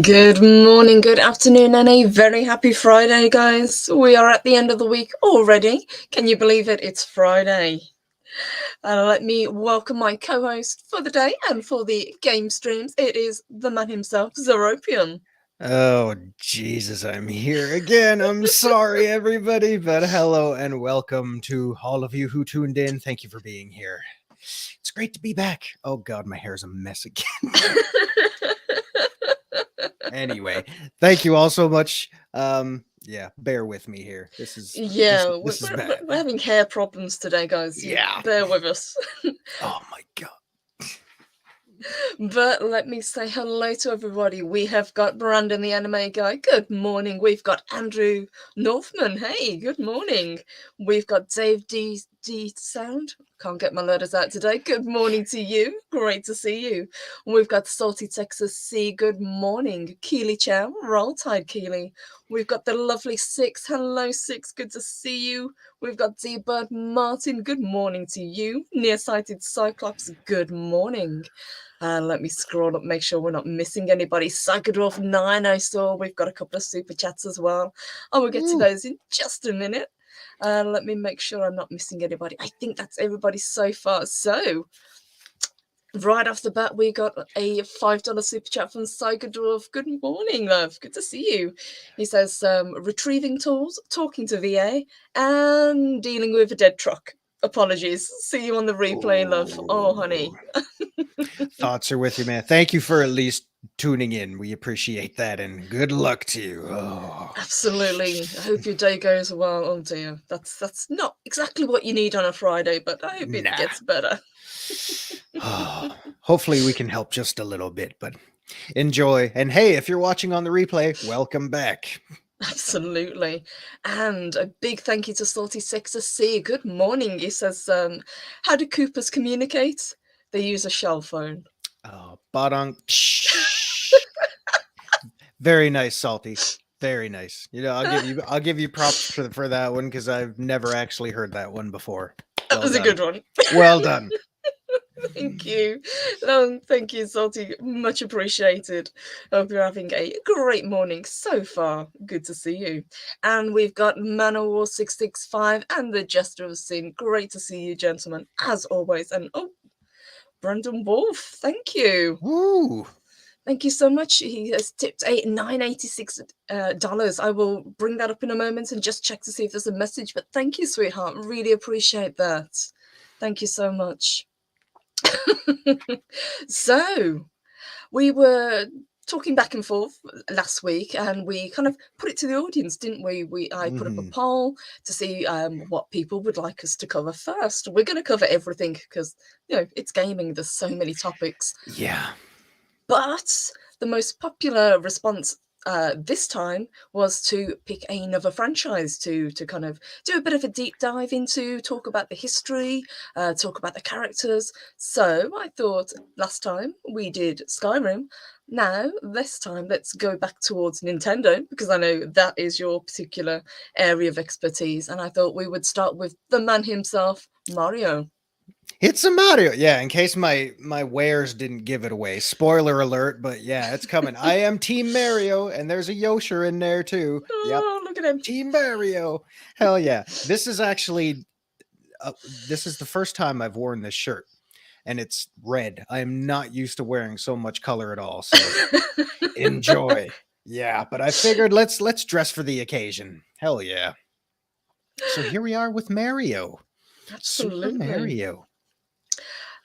Good morning, good afternoon, and a very happy Friday, guys. We are at the end of the week already. Can you believe it? It's Friday. Let me welcome my co-host for the day and for the game streams. It is the man himself, Zeropium. Oh, Jesus, I'm here again. I'm sorry, everybody, but hello and welcome to all of you who tuned in. Thank you for being here. It's great to be back. Oh, God, my hair's a mess again. Anyway, thank you all so much. Yeah, bear with me here. This is bad. We're having hair problems today, guys. Yeah. Bear with us. Oh, my God. But let me say hello to everybody. We have got Brandon, the anime guy. Good morning. We've got Andrew Northman. Hey, good morning. We've got Dave D Sound. Can't get my letters out today. Good morning to you. Great to see you. We've got Salty Texas C. Good morning. Keely Chow. Roll Tide Keely. We've got the lovely Six. Hello, Six. Good to see you. We've got D-Bird Martin. Good morning to you. Nearsighted Cyclops. Good morning. Let me scroll up, make sure we're not missing anybody. Sagadorf 9, I saw. We've got a couple of super chats as well. We'll get to those in just a minute. Let me make sure I'm not missing anybody. I think that's everybody so far. So, right off the bat, we got a $5 super chat from Sagadorf. Good morning, love. Good to see you. He says, retrieving tools, talking to VA, and dealing with a dead truck. Apologies. See you on the replay, love. Oh, honey. Thoughts are with you, man. Thank you for at least tuning in. We appreciate that, and good luck to you. Oh. Absolutely. I hope your day goes well. Oh dear, that's not exactly what you need on a Friday, but I hope it gets better. Oh, hopefully we can help just a little bit, but enjoy. And hey, if you're watching on the replay, welcome back. Absolutely. And a big thank you to Salty Sexer C. Good morning. He says, how do koopas communicate? They use a shell phone. Oh, badong. Very nice, Salty. Very nice. You know, I'll give you props for that one because I've never actually heard that one before. That was a good one. Well done. Thank you. Thank you, Salty. Much appreciated. Hope you're having a great morning so far. Good to see you. And we've got Manowar665 and the Jester of Sin. Great to see you, gentlemen, as always. And Brandon Wolf, thank you. Woo! Thank you so much. He has tipped $986. I will bring that up in a moment and just check to see if there's a message. But thank you, sweetheart. Really appreciate that. Thank you so much. So, we were talking back and forth last week, and we kind of put it to the audience, didn't we? I put up a poll to see what people would like us to cover first. We're going to cover everything because, you know, it's gaming. There's so many topics. Yeah. But the most popular response this time was to pick another franchise to kind of do a bit of a deep dive into, talk about the history, talk about the characters. So I thought last time we did Skyrim. Now, this time, let's go back towards Nintendo, because I know that is your particular area of expertise. And I thought we would start with the man himself, Mario. It's a Mario. Yeah, in case my wares didn't give it away. Spoiler alert, but yeah, it's coming. I am Team Mario, and there's a Yoshi in there too. Oh, look at him. Team Mario. Hell yeah. This is actually, this is the first time I've worn this shirt, and it's red. I am not used to wearing so much color at all, so enjoy. Yeah, but I figured let's dress for the occasion. Hell yeah. So here we are with Mario. Absolutely. Super Mario.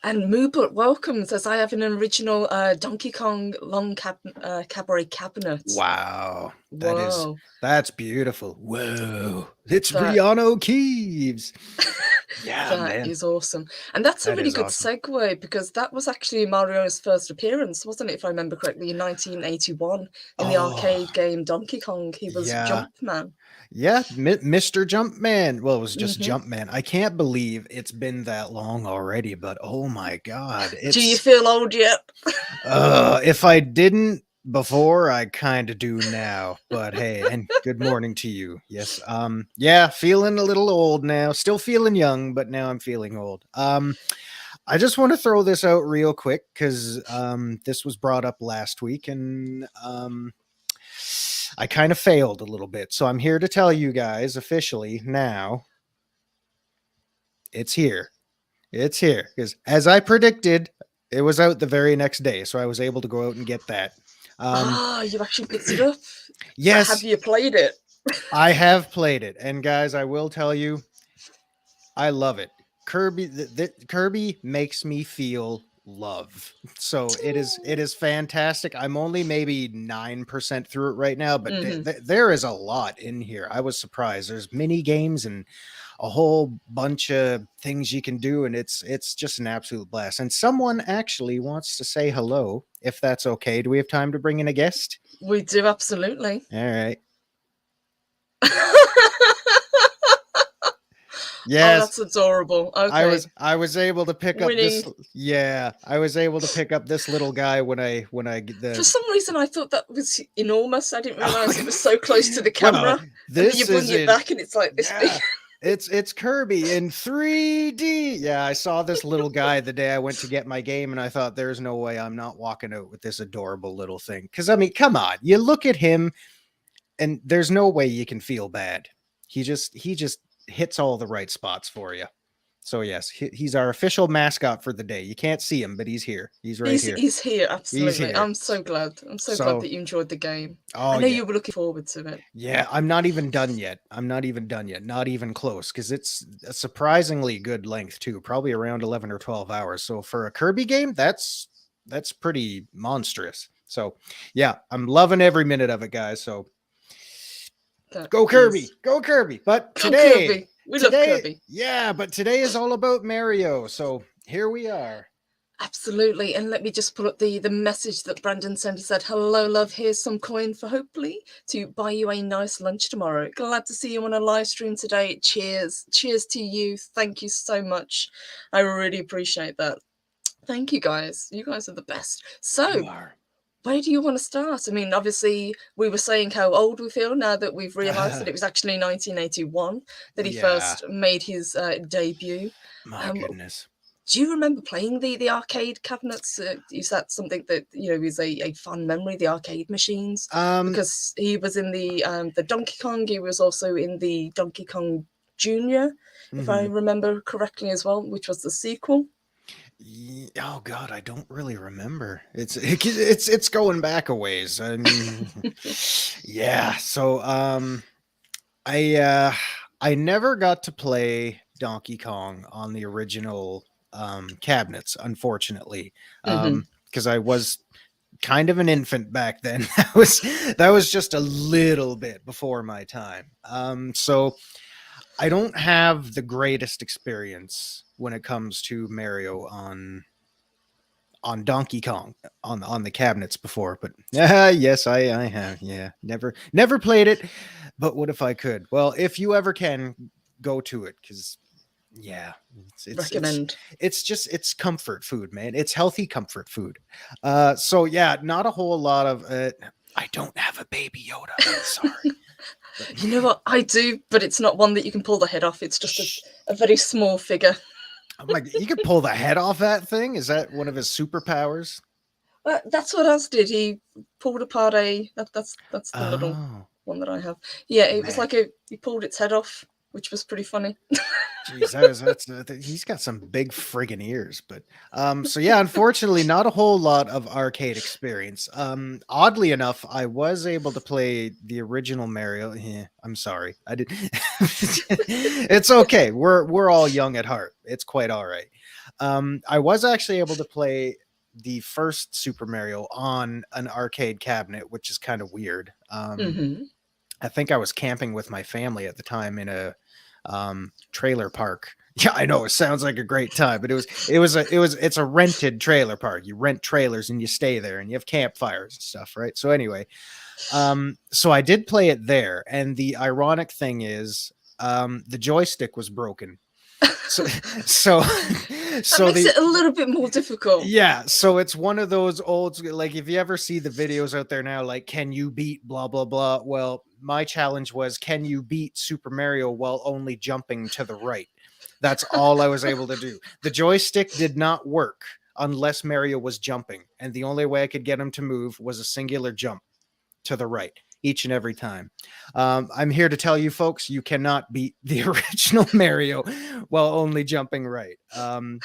And Moobut welcome, says, I have an original Donkey Kong long cabaret cabinet. Wow. That's beautiful. Whoa. It's Rihanna Keeves. Yeah, that is awesome. And that's a really good segue, because that was actually Mario's first appearance, wasn't it, if I remember correctly, in 1981 in the arcade game Donkey Kong. He was Jumpman. Yeah, Mr. Jumpman. Well, it was just Jumpman. I can't believe it's been that long already, but oh my God. Do you feel old yet? If I didn't before, I kind of do now. But hey, and good morning to you. Yes. Yeah, feeling a little old now. Still feeling young, but now I'm feeling old. I just want to throw this out real quick because this was brought up last week, and I kind of failed a little bit. So I'm here to tell you guys officially now. It's here. It's here because, as I predicted, it was out the very next day, so I was able to go out and get that. You actually picked it up. Yes, Have you played it? I have played it, and guys, I will tell you, I love it. Kirby, Kirby makes me feel love. So it is fantastic. I'm only maybe 9% through it right now, but there is a lot in here. I was surprised. There's mini games and a whole bunch of things you can do, and it's just an absolute blast. And someone actually wants to say hello, if that's okay. Do we have time to bring in a guest? We do, absolutely. All right. Yes, oh, that's adorable. Okay. I was able to pick up this. Yeah, I was able to pick up this little guy when I For some reason, I thought that was enormous. I didn't realize it was so close to the camera. Well, this you bring it back, and it's like this big. It's Kirby in 3D. Yeah, I saw this little guy the day I went to get my game, and I thought, there's no way I'm not walking out with this adorable little thing. Because I mean, come on, you look at him, and there's no way you can feel bad. He just hits all the right spots for you. So yes, he's our official mascot for the day. You can't see him, but he's here. He's right here. He's here, absolutely. He's here. I'm so glad. I'm so glad that you enjoyed the game. I know you were looking forward to it. Yeah, I'm not even done yet. Not even close, because it's a surprisingly good length too. Probably around 11 or 12 hours. So for a Kirby game, that's pretty monstrous. So yeah, I'm loving every minute of it, guys. So go Kirby. But today, Kirby. We love Kirby. Yeah, but today is all about Mario. So here we are. Absolutely. And let me just pull up the message that Brandon sent. He said, hello, love. Here's some coin for hopefully to buy you a nice lunch tomorrow. Glad to see you on a live stream today. Cheers. Cheers to you. Thank you so much. I really appreciate that. Thank you, guys. You guys are the best. So, where do you want to start? I mean, obviously, we were saying how old we feel now that we've realised that it was actually 1981 that he first made his debut. My goodness. Do you remember playing the arcade cabinets? Is that something that, is a fun memory, the arcade machines? Because he was in the Donkey Kong. He was also in the Donkey Kong Jr., if I remember correctly as well, which was the sequel. Oh God, I don't really remember. It's going back a ways. I mean, yeah. So I never got to play Donkey Kong on the original cabinets, unfortunately, because I was kind of an infant back then. That was just a little bit before my time. So I don't have the greatest experience when it comes to Mario on Donkey Kong on the cabinets before, but yes, I have. Yeah, never played it, but what if I could? Well, if you ever can, go to it, because yeah, recommend. It's comfort food, man. It's healthy comfort food. So yeah, not a whole lot of it. I don't have a Baby Yoda. I'm sorry. You know what? I do, but it's not one that you can pull the head off. It's just a very small figure. I'm like, you could pull the head off that thing? Is that one of his superpowers? That's what Oz did. He pulled apart that's the little one that I have. Yeah, it was like he pulled its head off, which was pretty funny. Jeez, he's got some big friggin' ears. But so yeah, unfortunately, not a whole lot of arcade experience. Oddly enough, I was able to play the original Mario. I'm sorry, I did. It's okay. We're all young at heart. It's quite all right. I was actually able to play the first Super Mario on an arcade cabinet, which is kind of weird. I think I was camping with my family at the time in a trailer park. Yeah, I know it sounds like a great time, but it's a rented trailer park. You rent trailers and you stay there and you have campfires and stuff, right? So anyway, so I did play it there, and the ironic thing is the joystick was broken. So that makes it a little bit more difficult. Yeah, so it's one of those old, like, if you ever see the videos out there now, like, can you beat blah blah blah? Well, my challenge was, can you beat Super Mario while only jumping to the right? That's all I was able to do. The joystick did not work unless Mario was jumping, and the only way I could get him to move was a singular jump to the right each and every time. I'm here to tell you folks, you cannot beat the original Mario while only jumping right.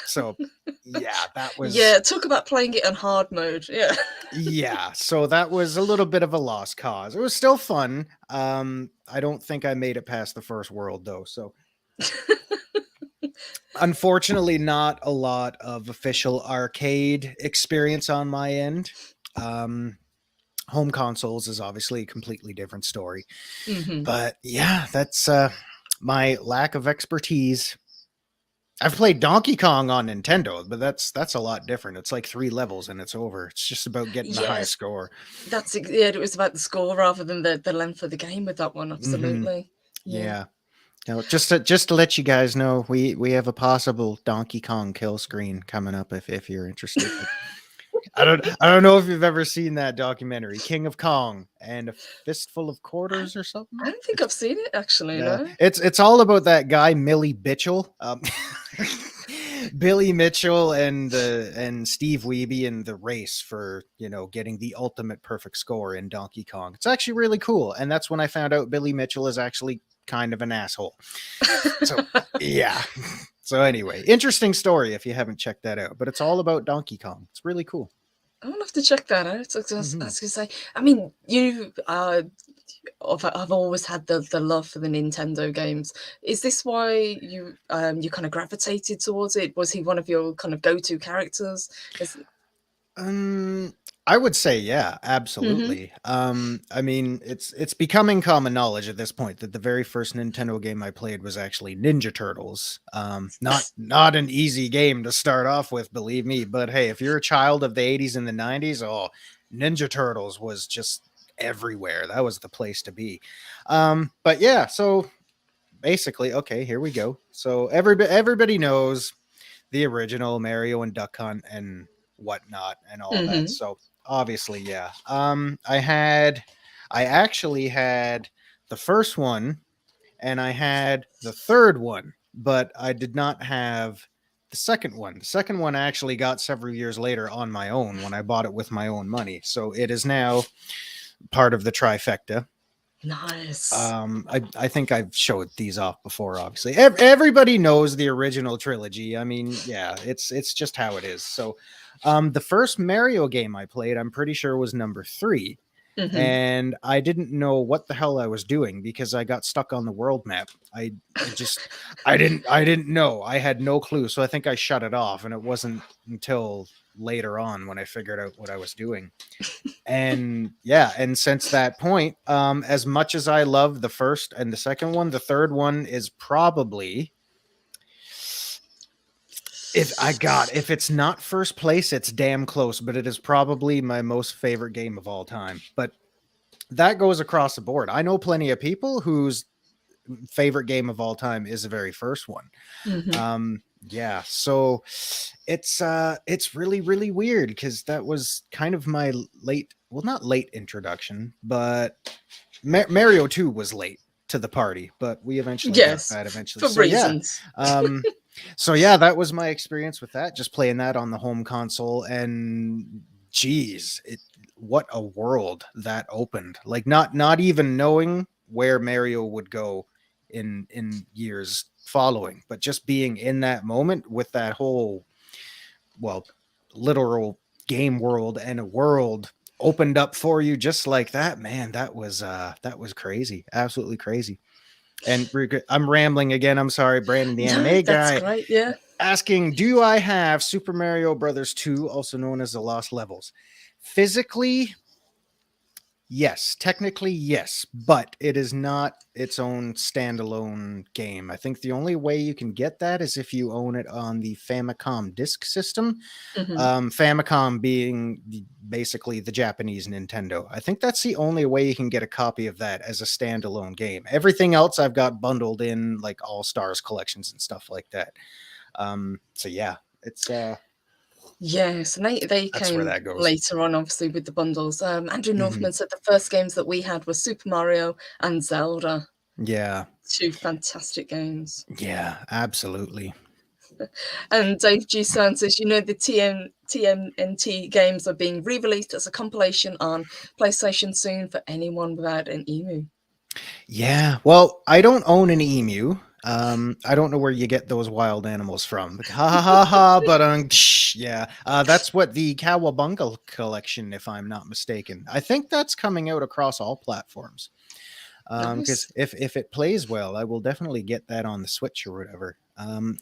So yeah, that was Yeah, talk about playing it on hard mode. Yeah. yeah, so that was a little bit of a lost cause. It was still fun. I don't think I made it past the first world though, so unfortunately not a lot of official arcade experience on my end. Home consoles is obviously a completely different story. But yeah, that's my lack of expertise. I've played Donkey Kong on Nintendo, but that's a lot different. It's like 3 levels and it's over. It's just about getting the high Yes, score. yeah. It was about the score rather than the length of the game with that one. Absolutely. Yeah. Now, just to let you guys know, we have a possible Donkey Kong kill screen coming up if you're interested. I don't know if you've ever seen that documentary, King of Kong and a Fistful of Quarters or something. I don't think I've seen it actually. No. It's all about that guy Millie Mitchell, Billy Mitchell and Steve Wiebe in the race for getting the ultimate perfect score in Donkey Kong. It's actually really cool, and that's when I found out Billy Mitchell is actually kind of an asshole. So yeah. So anyway, interesting story if you haven't checked that out. But it's all about Donkey Kong. It's really cool. I'll have to check that out. I was going to say, I mean, I've always had the love for the Nintendo games. Is this why you kind of gravitated towards it? Was he one of your kind of go-to characters? I would say, yeah, absolutely. I mean, it's becoming common knowledge at this point that the very first Nintendo game I played was actually Ninja Turtles. Not an easy game to start off with, believe me. But hey, if you're a child of the 80s and the 90s, oh, Ninja Turtles was just everywhere. That was the place to be. But yeah, so basically, okay, here we go. So everybody knows the original Mario and Duck Hunt and whatnot and all that. So obviously, yeah. I actually had the first one and I had the third one, but I did not have the second one. The second one I actually got several years later on my own when I bought it with my own money. So it is now part of the trifecta. Nice. I think I've showed these off before. Obviously, everybody knows the original trilogy. I mean, yeah, it's just how it is. So, the first Mario game I played, I'm pretty sure was number 3, and I didn't know what the hell I was doing because I got stuck on the world map. I didn't know. I had no clue. So I think I shut it off, and it wasn't until later on when I figured out what I was doing. And yeah, and since that point, as much as I love the first and the second one, the third one is probably, if it's not first place, it's damn close, but it is probably my most favorite game of all time. But that goes across the board. I know plenty of people whose favorite game of all time is the very first one. Yeah, so it's really, really weird because that was kind of my not late introduction, but Mario 2 was late to the party, but we eventually got that eventually. For reasons. Yeah. So yeah, that was my experience with that, just playing that on the home console, and geez, what a world that opened. Like not even knowing where Mario would go in years following, but just being in that moment with that whole, well, literal game world and a world opened up for you just like that, man, that was crazy, absolutely crazy. And I'm rambling again, I'm sorry. Brandon, the anime guy, great, yeah, asking, do I have Super Mario Brothers 2, also known as the Lost Levels? Physically, yes, technically yes, but it is not its own standalone game. I think the only way you can get that is if you own it on the Famicom disk system. Famicom being basically the Japanese Nintendo. I think that's the only way you can get a copy of that as a standalone game. Everything else I've got bundled in like All Stars collections and stuff like that. So yeah, it's yes, and they came later on, obviously, with the bundles. Andrew Northman said the first games that we had were Super Mario and Zelda. Yeah. Two fantastic games. Yeah, absolutely. And Dave G. San says, the TMNT games are being re-released as a compilation on PlayStation soon for anyone without an emu. Yeah. Well, I don't own an emu. I don't know where you get those wild animals from. Ha ha ha ha. But yeah, that's what the Cowabunga collection, if I'm not mistaken. I think that's coming out across all platforms. Because Nice. if it plays well, I will definitely get that on the Switch or whatever.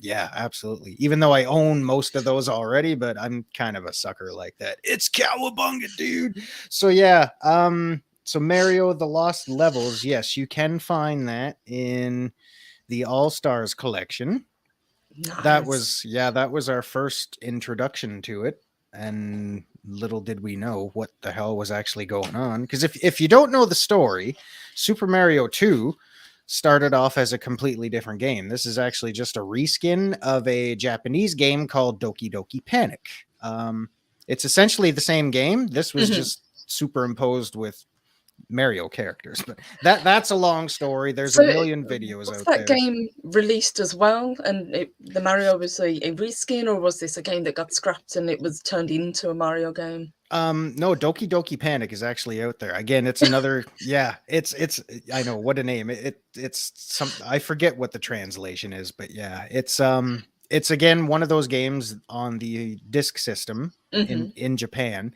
Yeah, absolutely. Even though I own most of those already, but I'm kind of a sucker like that. It's Cowabunga, dude. So yeah, so Mario the Lost Levels, yes, you can find that in the All Stars collection. Nice. That was our first introduction to it, and little did we know what the hell was actually going on. Because if you don't know the story, Super Mario 2 started off as a completely different game. This is actually just a reskin of a Japanese game called Doki Doki Panic. It's essentially the same game. This was Mhm. just superimposed with Mario characters, but that's a long story. There's a So, million videos was out that there. game released as well? And the Mario was a reskin, or was this a game that got scrapped and it was turned into a Mario game? No, Doki Doki Panic is actually out there. Again, it's another, yeah, it's I know what a name. It's some, I forget what the translation is, but yeah, it's again one of those games on the disc system Hmm. in Japan,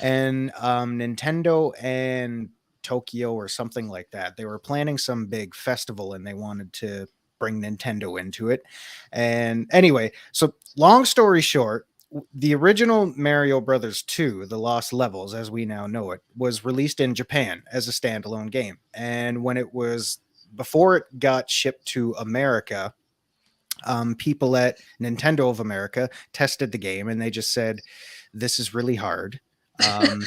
and Nintendo and Tokyo or something like that. They were planning some big festival and they wanted to bring Nintendo into it. And anyway, so long story short, the original Mario Brothers 2, The Lost Levels, as we now know it, was released in Japan as a standalone game. And when it was, before it got shipped to America, people at Nintendo of America tested the game and they just said, this is really hard. Um,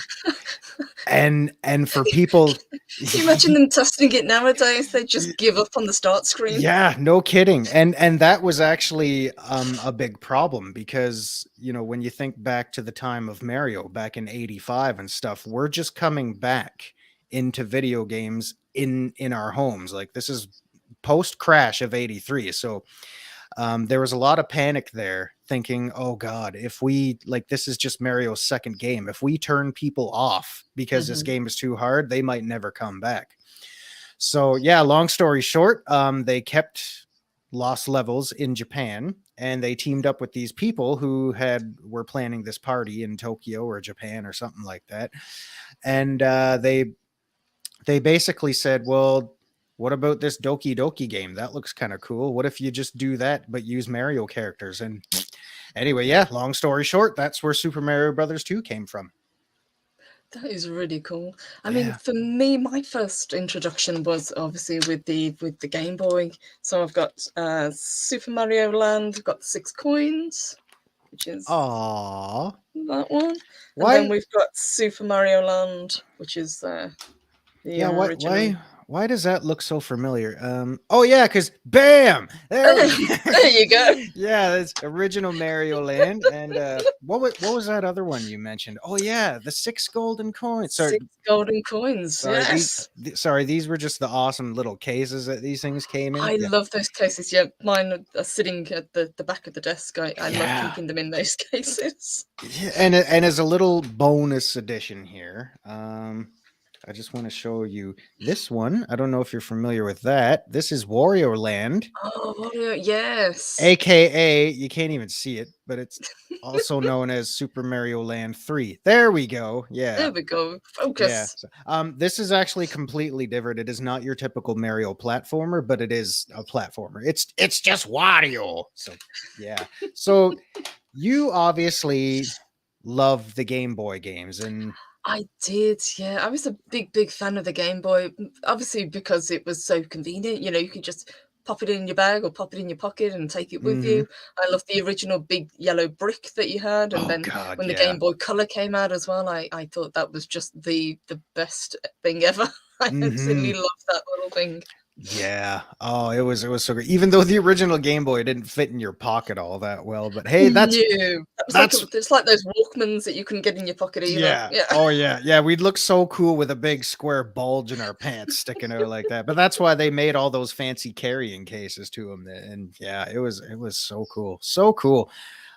and for people, Can you imagine them testing it nowadays? They just give up on the start screen. yeah, no kidding. And that was actually a big problem because, when you think back to the time of Mario back in 85 and stuff, we're just coming back into video games in our homes. Like this is post crash of 83. So there was a lot of panic there thinking, oh God, if we like this is just Mario's second game. If we turn people off because this Hmm. game is too hard, they might never come back. So yeah, long story short, they kept Lost Levels in Japan, and they teamed up with these people who were planning this party in Tokyo or Japan or something like that, and they basically said, well, what about this Doki Doki game? That looks kind of cool. What if you just do that but use Mario characters? And anyway, yeah, long story short, that's where Super Mario Brothers 2 came from. That is really cool. I mean, Yeah. for me, my first introduction was obviously with the Game Boy. So I've got Super Mario Land, I've got the 6 coins, which is Aww. that one, and then Why we've got Super Mario Land, which is the Yeah, why original. why does that look so familiar? Oh yeah, because bam! There we There you go. Yeah, that's original Mario Land. And what was that other one you mentioned? Oh yeah, the 6 golden coins. Sorry, 6 golden coins. sorry, Yes. sorry, these were just the awesome little cases that these things came in. I Yeah. love those cases. Yeah, mine are sitting at the back of the desk. I love Yeah. keeping them in those cases. Yeah, and as a little bonus addition here, I just want to show you this one. I don't know if you're familiar with that. This is Wario Land. Oh, Wario, yes. AKA, you can't even see it, but it's also known as Super Mario Land 3. There we go. Yeah. There we go. Yeah. Focus. So, this is actually completely different. It is not your typical Mario platformer, but it is a platformer. It's just Wario. So, yeah. So, you obviously love the Game Boy games and I did, yeah. I was a big fan of the Game Boy, obviously because it was so convenient. You could just pop it in your bag or pop it in your pocket and take it with mhm. you. I love the original big yellow brick that you had, and Oh then god, when the yeah. Game Boy Color came out as well, I thought that was just the best thing ever. I absolutely Mhm. love that little thing. Yeah. Oh, it was so great. Even though the original Game Boy didn't fit in your pocket all that well, but hey, that's No, that was like that's it's like those Walkmans that you couldn't get in your pocket either. yeah. Yeah. Oh yeah. Yeah, we'd look so cool with a big square bulge in our pants sticking out like that. But that's why they made all those fancy carrying cases to them. And yeah, it was so cool. So cool.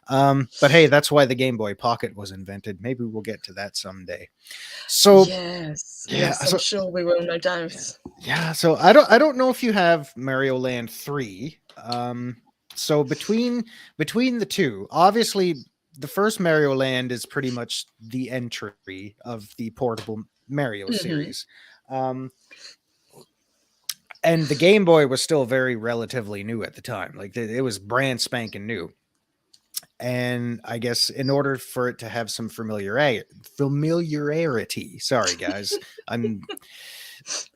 But hey, that's why the Game Boy Pocket was invented. Maybe we'll get to that someday. So Yes, yeah, yes, I'm so sure we will, no yeah, doubt. yeah, so I don't know if you have Mario Land 3. So between the two, obviously the first Mario Land is pretty much the entry of the portable Mario Mhm. series. Um and the Game Boy was still very relatively new at the time. Like it was brand spanking new. And I guess in order for it to have some familiarity, sorry guys, I'm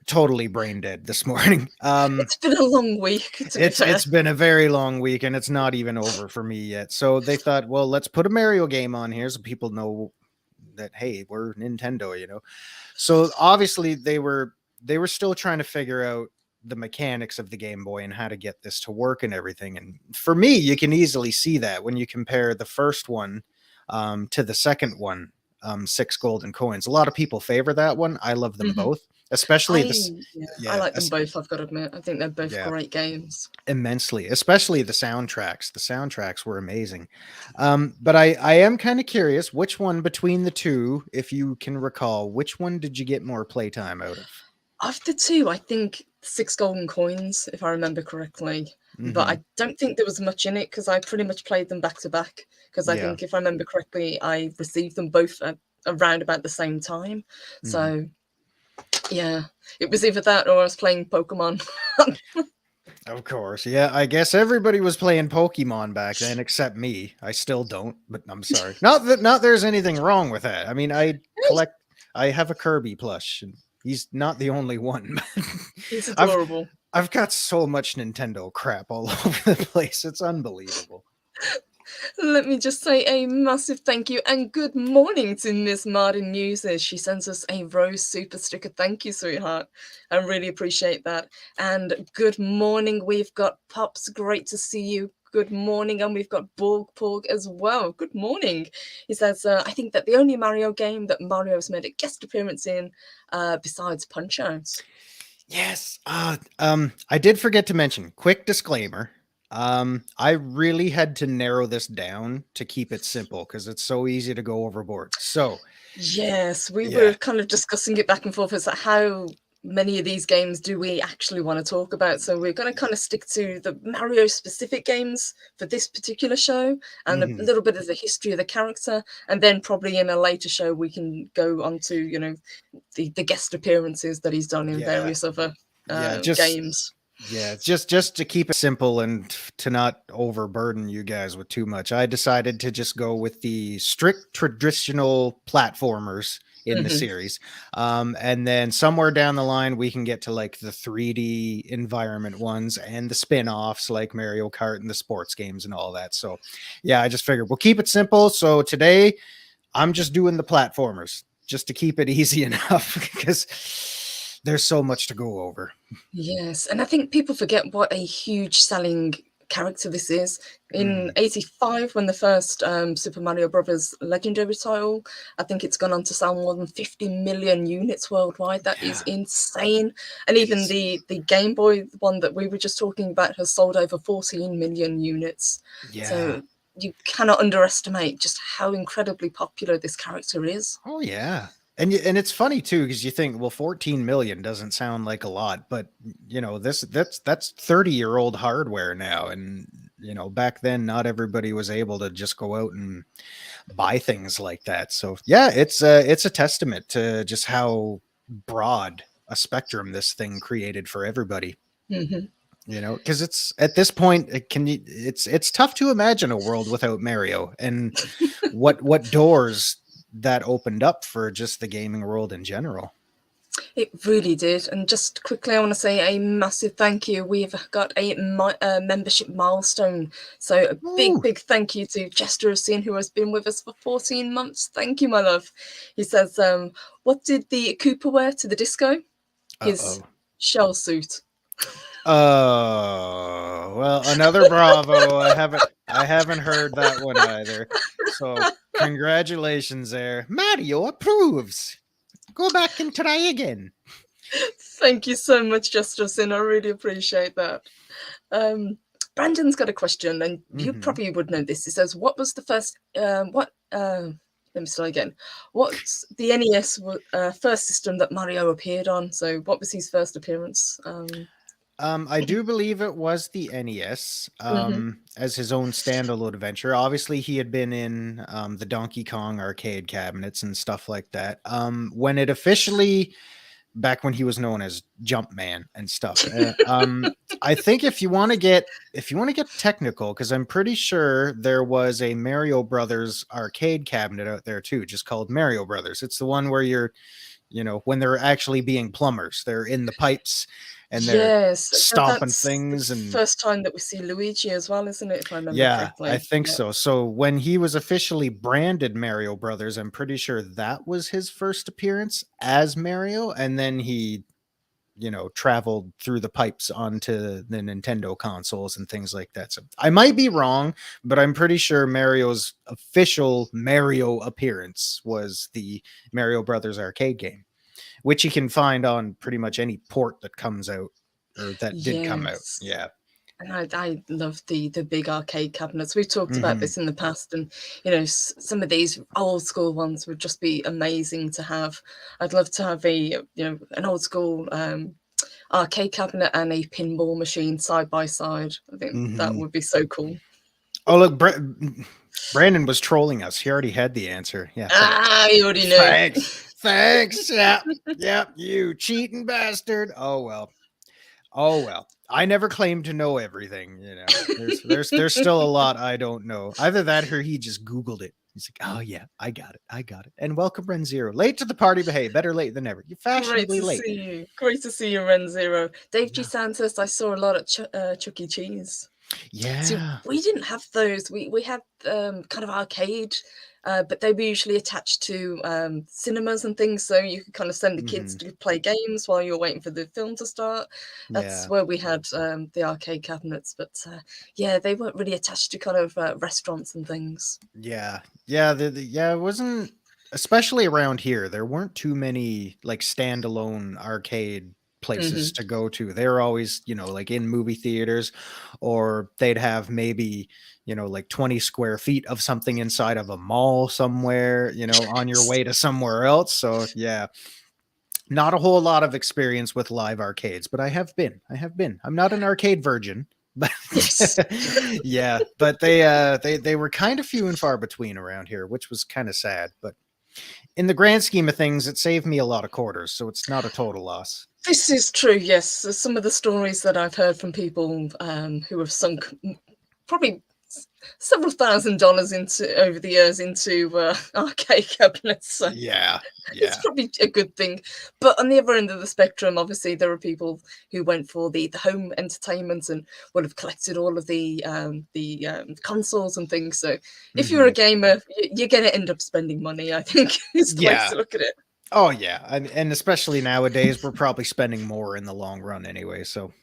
totally brain dead this morning. It's been a long week, to be fair. It's been a very long week and it's not even over for me yet. So they thought, well, let's put a Mario game on here so people know that hey, we're Nintendo. So obviously they were still trying to figure out the mechanics of the Game Boy and how to get this to work and everything. And for me, you can easily see that when you compare the first one to the second one, Six Golden Coins. A lot of people favor that one. I love them Mhm. both, especially this. I Yeah, like them both, I've gotta admit. I think they're both yeah, great games. immensely, especially the soundtracks. The soundtracks were amazing. But I am kind of curious which one between the two, if you can recall, which one did you get more playtime out of? Of the 2, I think 6 golden coins, if I remember correctly, but Hmm. I don't think there was much in it because I pretty much played them back to back. Because I Yeah. think if I remember correctly, I received them both at around about the same time. Hmm. So, yeah, it was either that or I was playing Pokemon. Of course. Yeah, I guess everybody was playing Pokemon back then except me. I still don't, but I'm sorry. Not there's anything wrong with that. I mean, I have a Kirby plush and he's not the only one. It's I've adorable. I've got so much Nintendo crap all over the place. It's unbelievable. Let me just say a massive thank you and good morning to Miss Martin Uses. She sends us a rose super sticker. Thank you, sweetheart. I really appreciate that. And good morning. We've got Pops. Great to see you. Good morning. And we've got Borg Porg as well. Good morning. He says, I think that the only Mario game that Mario has made a guest appearance in, besides Punch Out. Yes. I did forget to mention, quick disclaimer. I really had to narrow this down to keep it simple because it's so easy to go overboard. So, Yes, we were yeah. kind of discussing it back and forth as to how many of these games do we actually want to talk about. So we're going to kind of stick to the Mario specific games for this particular show and a Mhm. little bit of the history of the character. And then probably in a later show, we can go on to, the guest appearances that he's done in Yeah. various other Yeah, just games. yeah, just to keep it simple and to not overburden you guys with too much. I decided to just go with the strict traditional platformers in the Hmm. series. And then somewhere down the line we can get to like the 3D environment ones and the spin-offs like Mario Kart and the sports games and all that. So, yeah, I just figured we'll keep it simple. So today I'm just doing the platformers just to keep it easy enough because there's so much to go over. Yes, and I think people forget what a huge selling character this is. In Mhm. '85, when the first Super Mario Brothers Legendary title, I think it's gone on to sell more than 50 million units worldwide. That is Yeah, insane. And it even is. the Game Boy one that we were just talking about has sold over 14 million units. Yeah. So you cannot underestimate just how incredibly popular this character is. Oh yeah. And it's funny too because you think, well, 14 million doesn't sound like a lot, but that's 30-year-old hardware now, and back then not everybody was able to just go out and buy things like that. So yeah, it's a testament to just how broad a spectrum this thing created for everybody. Hmm. Because it's at this point, it's tough to imagine a world without Mario, and what doors that opened up for just the gaming world in general. It really did. And just quickly, I want to say a massive thank you. We've got a membership milestone. So a big, Ooh. big thank you to Jester, who has been with us for 14 months. Thank you, my love. He says, what did the Cooper wear to the disco? His Uh-oh. shell suit. Oh, well, another bravo. I haven't heard that one either. So, congratulations there. Mario approves. Go back and try again. Thank you so much, Justin. I really appreciate that. Um, Brandon's got a question, and you Mm-hmm. probably would know this. It says, "What was the first? What? Let me start again. What's the NES first system that Mario appeared on? So, what was his first appearance? I do believe it was the NES Mhm. as his own standalone adventure. Obviously, he had been in the Donkey Kong arcade cabinets and stuff like that. When it officially, back when he was known as Jumpman and stuff. I think if you want to get technical, because I'm pretty sure there was a Mario Brothers arcade cabinet out there too, just called Mario Brothers. It's the one where when they're actually being plumbers, they're in the pipes and they're Yes, stomping that's the things and first time that we see Luigi as well, isn't it? If I remember yeah, I correctly. think Yeah. so. So when he was officially branded Mario Brothers, I'm pretty sure that was his first appearance as Mario, and then he traveled through the pipes onto the Nintendo consoles and things like that. So I might be wrong, but I'm pretty sure Mario's official Mario appearance was the Mario Brothers arcade game, which you can find on pretty much any port that comes out or that did come out. Yes. Yeah. And I love the big arcade cabinets. We've talked about Hmm. this in the past, and some of these old school ones would just be amazing to have. I'd love to have an old school arcade cabinet and a pinball machine side by side. I think that Hmm. would be so cool. Oh, look, Brandon was trolling us. He already had the answer. Yeah. Ah, you already know. Thanks. Thanks. Yeah. Yeah. You cheating bastard. Oh, well. Oh well, I never claimed to know everything. There's still a lot I don't know. Either that or he just Googled it. He's like, oh yeah, I got it. And welcome, Ren Zero. Late to the party, but hey, better late than never. You're Great fashionably to late. see you. Great to see you, Ren Zero. Dave G. Yeah. Santos, I saw a lot at Chuck E. Cheese. See, Yeah. we didn't have those. We had kind of arcade, but they were usually attached to cinemas and things, so you could kind of send the kids Hmm. to play games while you're waiting for the film to start. That's Yeah. where we had the arcade cabinets, but yeah, they weren't really attached to kind of restaurants and things. Yeah. Yeah. It wasn't, especially around here. There weren't too many like standalone arcade places Hmm. to go to. They were always, like in movie theaters, or they'd have maybe, like 20 square feet of something inside of a mall somewhere, on your way to somewhere else. So, yeah, not a whole lot of experience with live arcades, but I have been. I have been. I'm not an arcade virgin, but Yes. yeah, but they were kind of few and far between around here, which was kind of sad. But in the grand scheme of things, it saved me a lot of quarters, so it's not a total loss. This is true, yes. So some of the stories that I've heard from people who have sunk probably several $1,000s into over the years into arcade cabinets. So Yeah, it's yeah. probably a good thing. But on the other end of the spectrum, obviously, there are people who went for the home entertainment and would have collected all of the consoles and things. So if you're a Hmm. gamer, you're going to end up spending money, I think, is the way Yeah. to look at it. Oh yeah. And especially nowadays, we're probably spending more in the long run anyway. So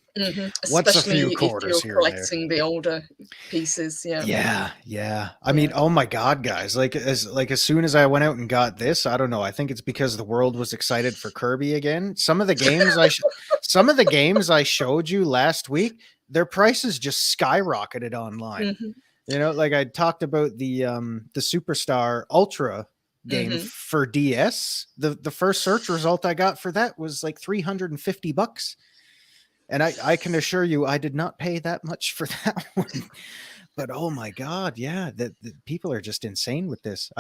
what's a few Especially if quarters you're here or there? collecting the older pieces, yeah. Yeah, yeah. I Yeah. mean, oh my God, guys! Like as soon as I went out and got this, I don't know. I think it's because the world was excited for Kirby again. Some of the games I showed you last week, their prices just skyrocketed online. Mhm, Like I talked about the Superstar Ultra game mhm. for DS. The first search result I got for that was like $350. And I can assure you I did not pay that much for that one. But oh my God, yeah, the people are just insane with this.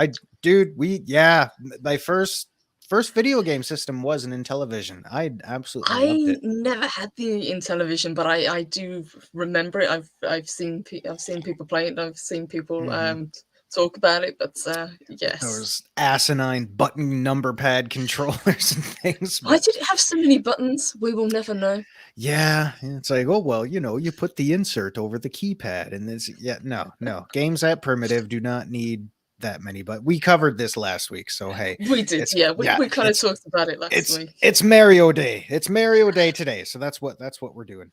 Dude, my first video game system was an Intellivision. I absolutely loved I it. never had the in television, but I do remember it. I've seen people play it. I've seen people Hmm. talk about it. But yes, Those asinine button number pad controllers and things, why but did it have so many buttons? We will never know. yeah, it's like, oh well, you put the insert over the keypad, and this, yeah, no, games that primitive do not need that many, but we covered this last week, so hey, We did, it's yeah. yeah, We kind of talked about it last week. it's Mario Day. It's Mario Day today, so that's what we're doing.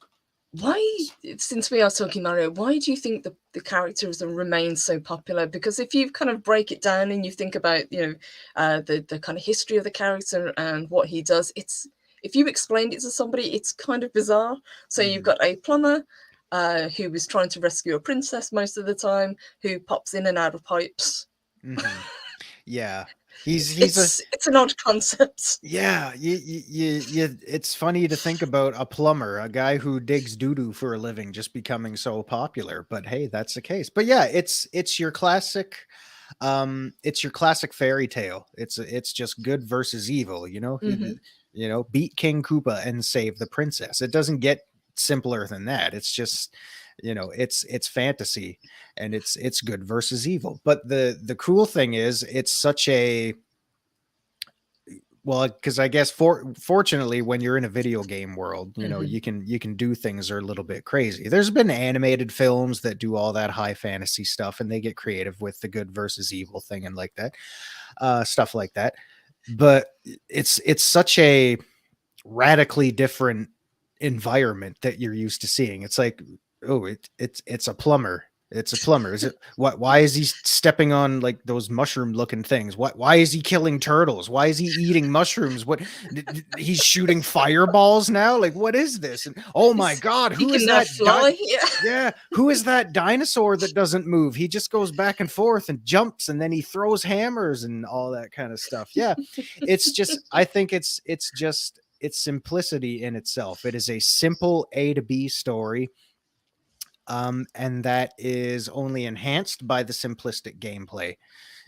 Why, since we are talking Mario, why do you think the characters have remained so popular? Because if you kind of break it down and you think about, the kind of history of the character and what he does, it's, if you explained it to somebody, it's kind of bizarre. So you've got a plumber who is trying to rescue a princess most of the time, who pops in and out of pipes. Yeah, It's an odd concept. yeah. It's funny to think about a plumber, a guy who digs doo-doo for a living, just becoming so popular. But hey, that's the case. But yeah, it's your classic. It's your classic fairy tale. It's just good versus evil. Beat King Koopa and save the princess. It doesn't get simpler than that. It's just, it's fantasy, and it's good versus evil. But the cool thing is, it's such a, well, because I guess fortunately, when you're in a video game world, you can do things that are a little bit crazy. There's been animated films that do all that high fantasy stuff, and they get creative with the good versus evil thing and like that, stuff like that. But it's such a radically different environment that you're used to seeing. It's like, oh, it's a plumber. It's a plumber. Is it what? Why is he stepping on like those mushroom looking things? Why is he killing turtles? Why is he eating mushrooms? What? He's shooting fireballs now? Like, what is this? And oh my god, who is that? Fly? Yeah, who is that dinosaur that doesn't move? He just goes back and forth and jumps, and then he throws hammers and all that kind of stuff. Yeah, it's just, I think it's just, it's simplicity in itself. It is a simple A to B story. And that is only enhanced by the simplistic gameplay,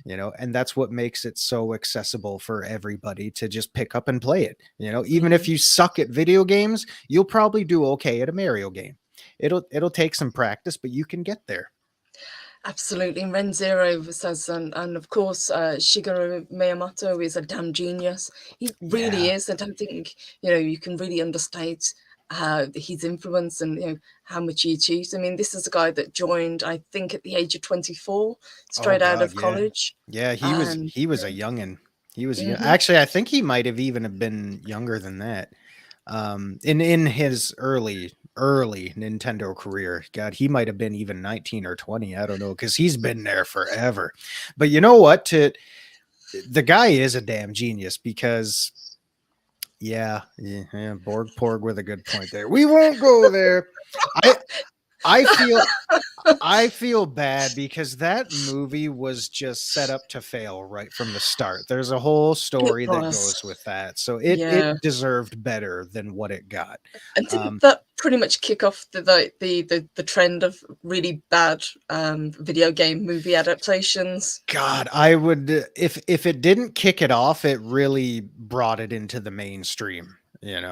and that's what makes it so accessible for everybody to just pick up and play it. Even if you suck at video games, you'll probably do okay at a Mario game. It'll take some practice, but you can get there. Absolutely. And Ren Zero says, and of course, Shigeru Miyamoto is a damn genius. He really is. I don't think, you can really understate his influence and, how much he achieved. I mean, this is a guy that joined, I think, at the age of 24, straight out of college. Yeah, he was a youngin'. He was actually, I think he might have even been younger than that. In his early Nintendo career, god, he might have been even 19 or 20. I don't know, because he's been there forever. But you know what? The guy is a damn genius, because yeah, Borg Porg with a good point there. We won't go there. I feel bad, because that movie was just set up to fail right from the start. There's a whole story that goes with that, so it deserved better than what it got. And didn't that pretty much kick off the trend of really bad video game movie adaptations? God, I would, if it didn't kick it off, it really brought it into the mainstream. In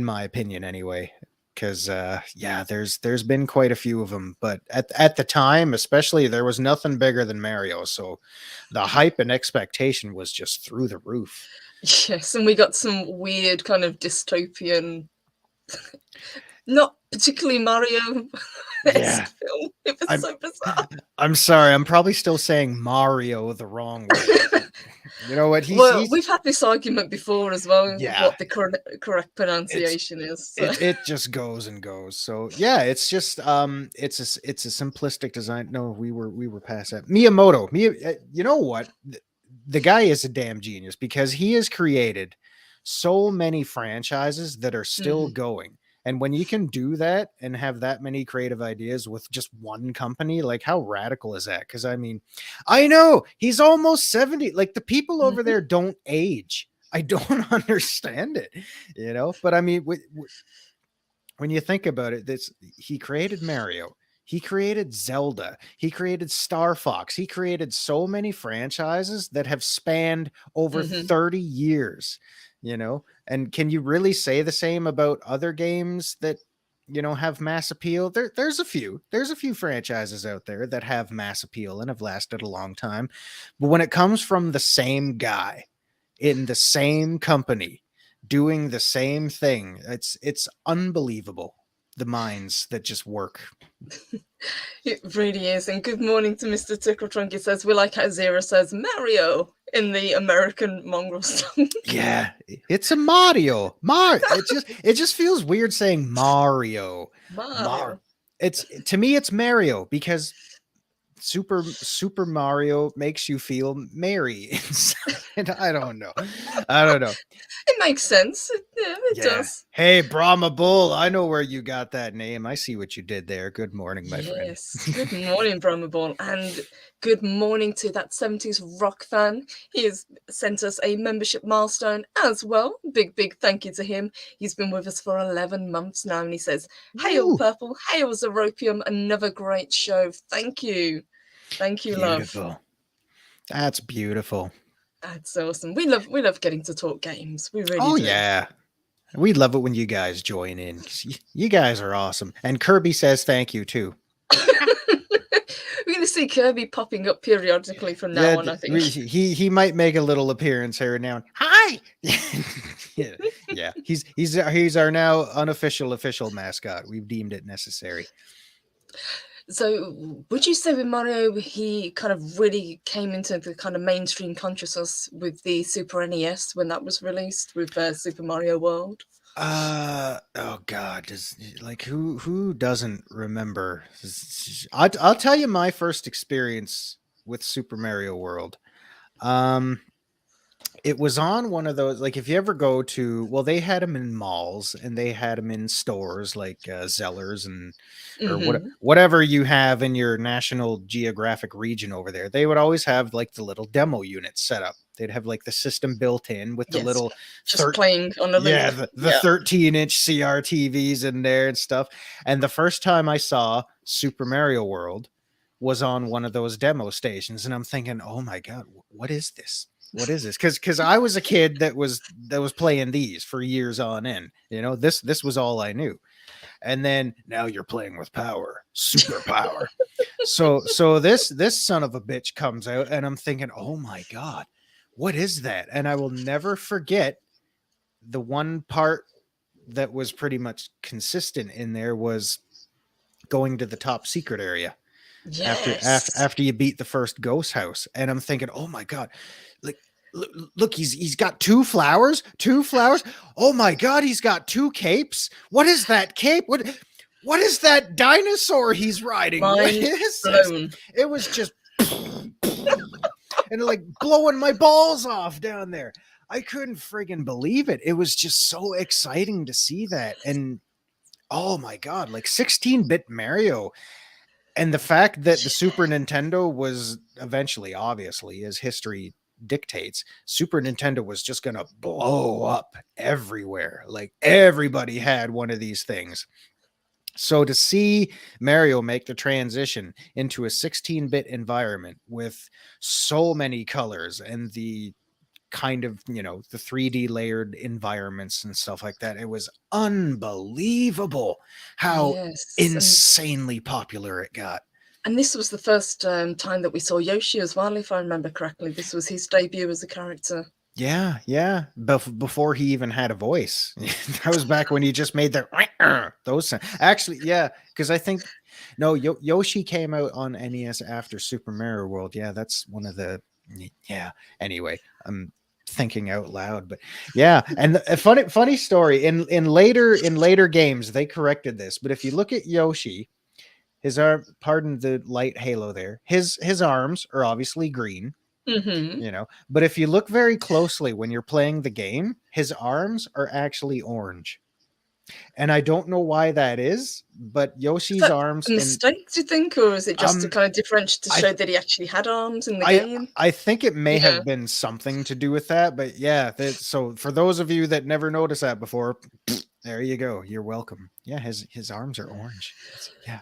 my opinion, anyway. Because there's been quite a few of them, but at the time, especially, there was nothing bigger than Mario, so the hype and expectation was just through the roof. Yes, and we got some weird kind of dystopian, not particularly Mario film. It was so bizarre. I'm sorry, I'm probably still saying Mario the wrong way. You know what? We've had this argument before as well. Yeah. What the correct pronunciation is. So. It just goes and goes. So yeah, it's just it's a simplistic design. No, we were past that. Miyamoto. You know what? The guy is a damn genius, because he has created so many franchises that are still going. And when you can do that and have that many creative ideas with just one company, like, how radical is that? Because I mean, I know he's almost 70. Like, the people over there don't age. I don't understand it, But I mean, when you think about it, he created Mario. He created Zelda. He created Star Fox. He created so many franchises that have spanned over 30 years. And can you really say the same about other games that, have mass appeal? There's a few franchises out there that have mass appeal and have lasted a long time. But when it comes from the same guy in the same company doing the same thing, it's unbelievable. the minds that just work. It really is. And good morning to Mr. Tickle Trunk. He says, we like how Zero says Mario in the American mongrel song. Yeah, it's a Mario. It just feels weird saying Mario. Mario. It's to me it's Mario because Super Mario makes you feel merry. And I don't know. It makes sense. It does. Hey, Brahma Bull, I know where you got that name. I see what you did there. Good morning, my friend. Yes. Good morning, Brahma Ball. And good morning to that 70s rock fan. He has sent us a membership milestone as well. Big thank you to him. He's been with us for 11 months now. And he says, hail, Woo! Purple. Hail, Zeropium. Another great show. Thank you. Thank you, Beautiful. love. That's beautiful. That's awesome. We love getting to talk games. We really do. Oh, yeah. We love it when you guys join in. You guys are awesome. And Kirby says thank you, too. We're going to see Kirby popping up periodically from now on, I think. He might make a little appearance here and now. Hi! yeah. He's our now unofficial official mascot. We've deemed it necessary. So would you say with Mario, he kind of really came into the kind of mainstream consciousness with the Super NES when that was released with Super Mario World? Oh God, who doesn't remember? I'll tell you my first experience with Super Mario World. It was on one of those, like, if you ever go to, well, they had them in malls and they had them in stores like Zellers and or whatever you have in your National Geographic region over there. They would always have like the little demo units set up. They'd have like the system built in with the little just playing on the the 13-inch CRTVs in there and stuff. And the first time I saw Super Mario World was on one of those demo stations, and I'm thinking, oh my God, what is this? What is this? Because I was a kid that was playing these for years on end. You know, this was all I knew. And then now you're playing with power, super power. so this son of a bitch comes out, and I'm thinking, oh my God, what is that? And I will never forget the one part that was pretty much consistent in there was going to the top secret area. Yes. After you beat the first ghost house. And I'm thinking, oh my God, like, look, he's got two flowers. Oh my God, he's got two capes. What is that cape? What is that dinosaur he's riding? What is this? It was just and like blowing my balls off down there. I couldn't friggin' believe it. It was just so exciting to see that. And oh my God, like 16-bit Mario. And the fact that the Super Nintendo was eventually, obviously, as history dictates, Super Nintendo was just going to blow up everywhere. Like everybody had one of these things. So to see Mario make the transition into a 16-bit environment with so many colors and the kind of, you know, the 3D layered environments and stuff like that, it was unbelievable how insanely popular it got. And this was the first time that we saw Yoshi as well, if I remember correctly. This was his debut as a character. Yeah. Before he even had a voice. That was back when he just made those sounds. Actually, yeah, because I think Yoshi came out on NES after Super Mario World. Yeah, that's one of the Anyway, I'm thinking out loud, but yeah. And a funny story in later games they corrected this, but if you look at Yoshi, his arm, pardon the light halo there, his arms are obviously green. You know, but if you look very closely when you're playing the game, his arms are actually orange. And I don't know why that is, but Yoshi's arms. A mistake, do you think, or is it just to kind of differentiate to show that he actually had arms in the game? I think it may have been something to do with that, but yeah. So for those of you that never noticed that before, there you go. You're welcome. Yeah, his arms are orange. Yeah.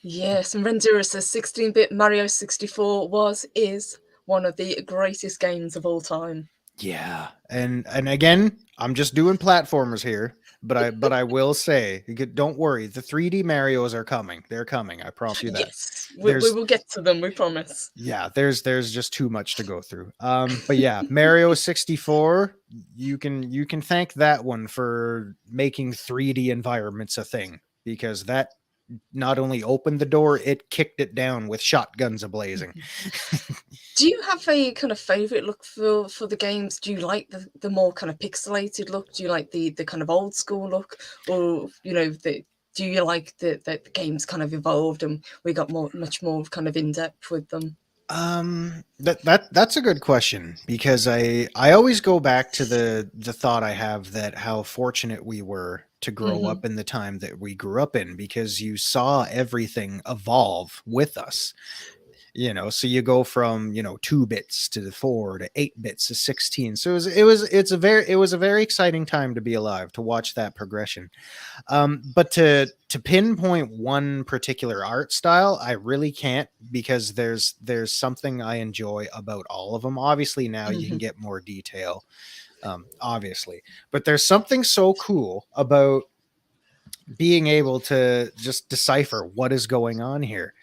Yes, and Rendura says 16-bit Mario 64 is one of the greatest games of all time. Yeah, and again, I'm just doing platformers here, but I will say, don't worry, the 3D Marios are coming. They're coming. I promise you that. Yes, we will get to them. We promise. Yeah, there's just too much to go through. But yeah, Mario 64, you can thank that one for making 3D environments a thing, because that not only opened the door, it kicked it down with shotguns ablazing. Do you have a kind of favorite look for the games? Do you like the more kind of pixelated look? Do you like the kind of old school look, or do you like the games kind of evolved and we got much more kind of in depth with them? That's a good question, because I always go back to the thought I have that how fortunate we were to grow Mm-hmm. up in the time that we grew up in, because you saw everything evolve with us. So you go from 2 bits to 4 to 8 bits to 16. So it was a very exciting time to be alive, to watch that progression. But to pinpoint one particular art style, I really can't, because there's something I enjoy about all of them. Obviously, now you can Mm-hmm. get more detail, obviously, but there's something so cool about being able to just decipher what is going on here.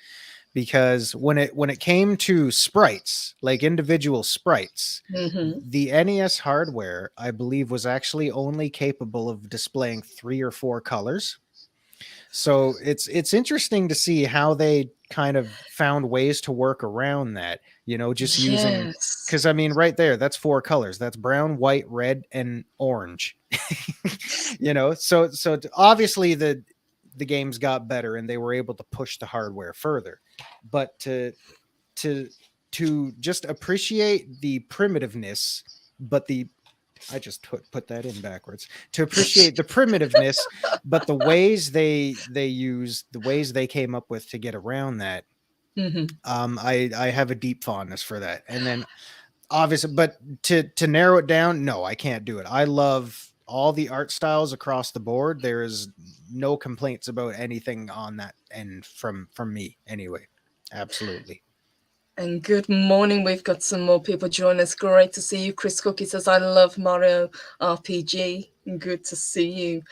Because when it came to sprites, like individual sprites, Mm-hmm. the NES hardware, I believe, was actually only capable of displaying 3 or 4 colors. So it's interesting to see how they kind of found ways to work around that, just using, Yes. because I mean, right there, that's 4 colors. That's brown, white, red, and orange. So obviously the games got better and they were able to push the hardware further. But to to just appreciate the primitiveness, but the I just put that in backwards. To appreciate the primitiveness, but the ways they came up with to get around that. Mm-hmm. I have a deep fondness for that. And then obviously, but to narrow it down, no, I can't do it. I love all the art styles across the board. There is no complaints about anything on that end from me anyway. Absolutely. And good morning. We've got some more people joining us. Great to see you. Chris Cookie says, I love Mario RPG. Good to see you.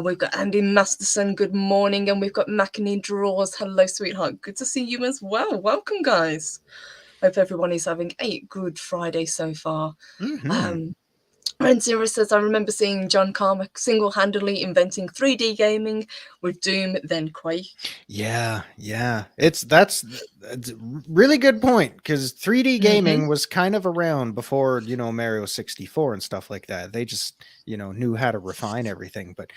We've got Andy Masterson. Good morning. And we've got Mackney Draws. Hello, sweetheart. Good to see you as well. Welcome, guys. Hope everyone is having a good Friday so far. Mm-hmm. Ren Zero says, I remember seeing John Carmack single-handedly inventing 3D gaming with Doom, then Quake. Yeah, yeah. That's a really good point, because 3D Mm-hmm. gaming was kind of around before, Mario 64 and stuff like that. They just, knew how to refine everything. But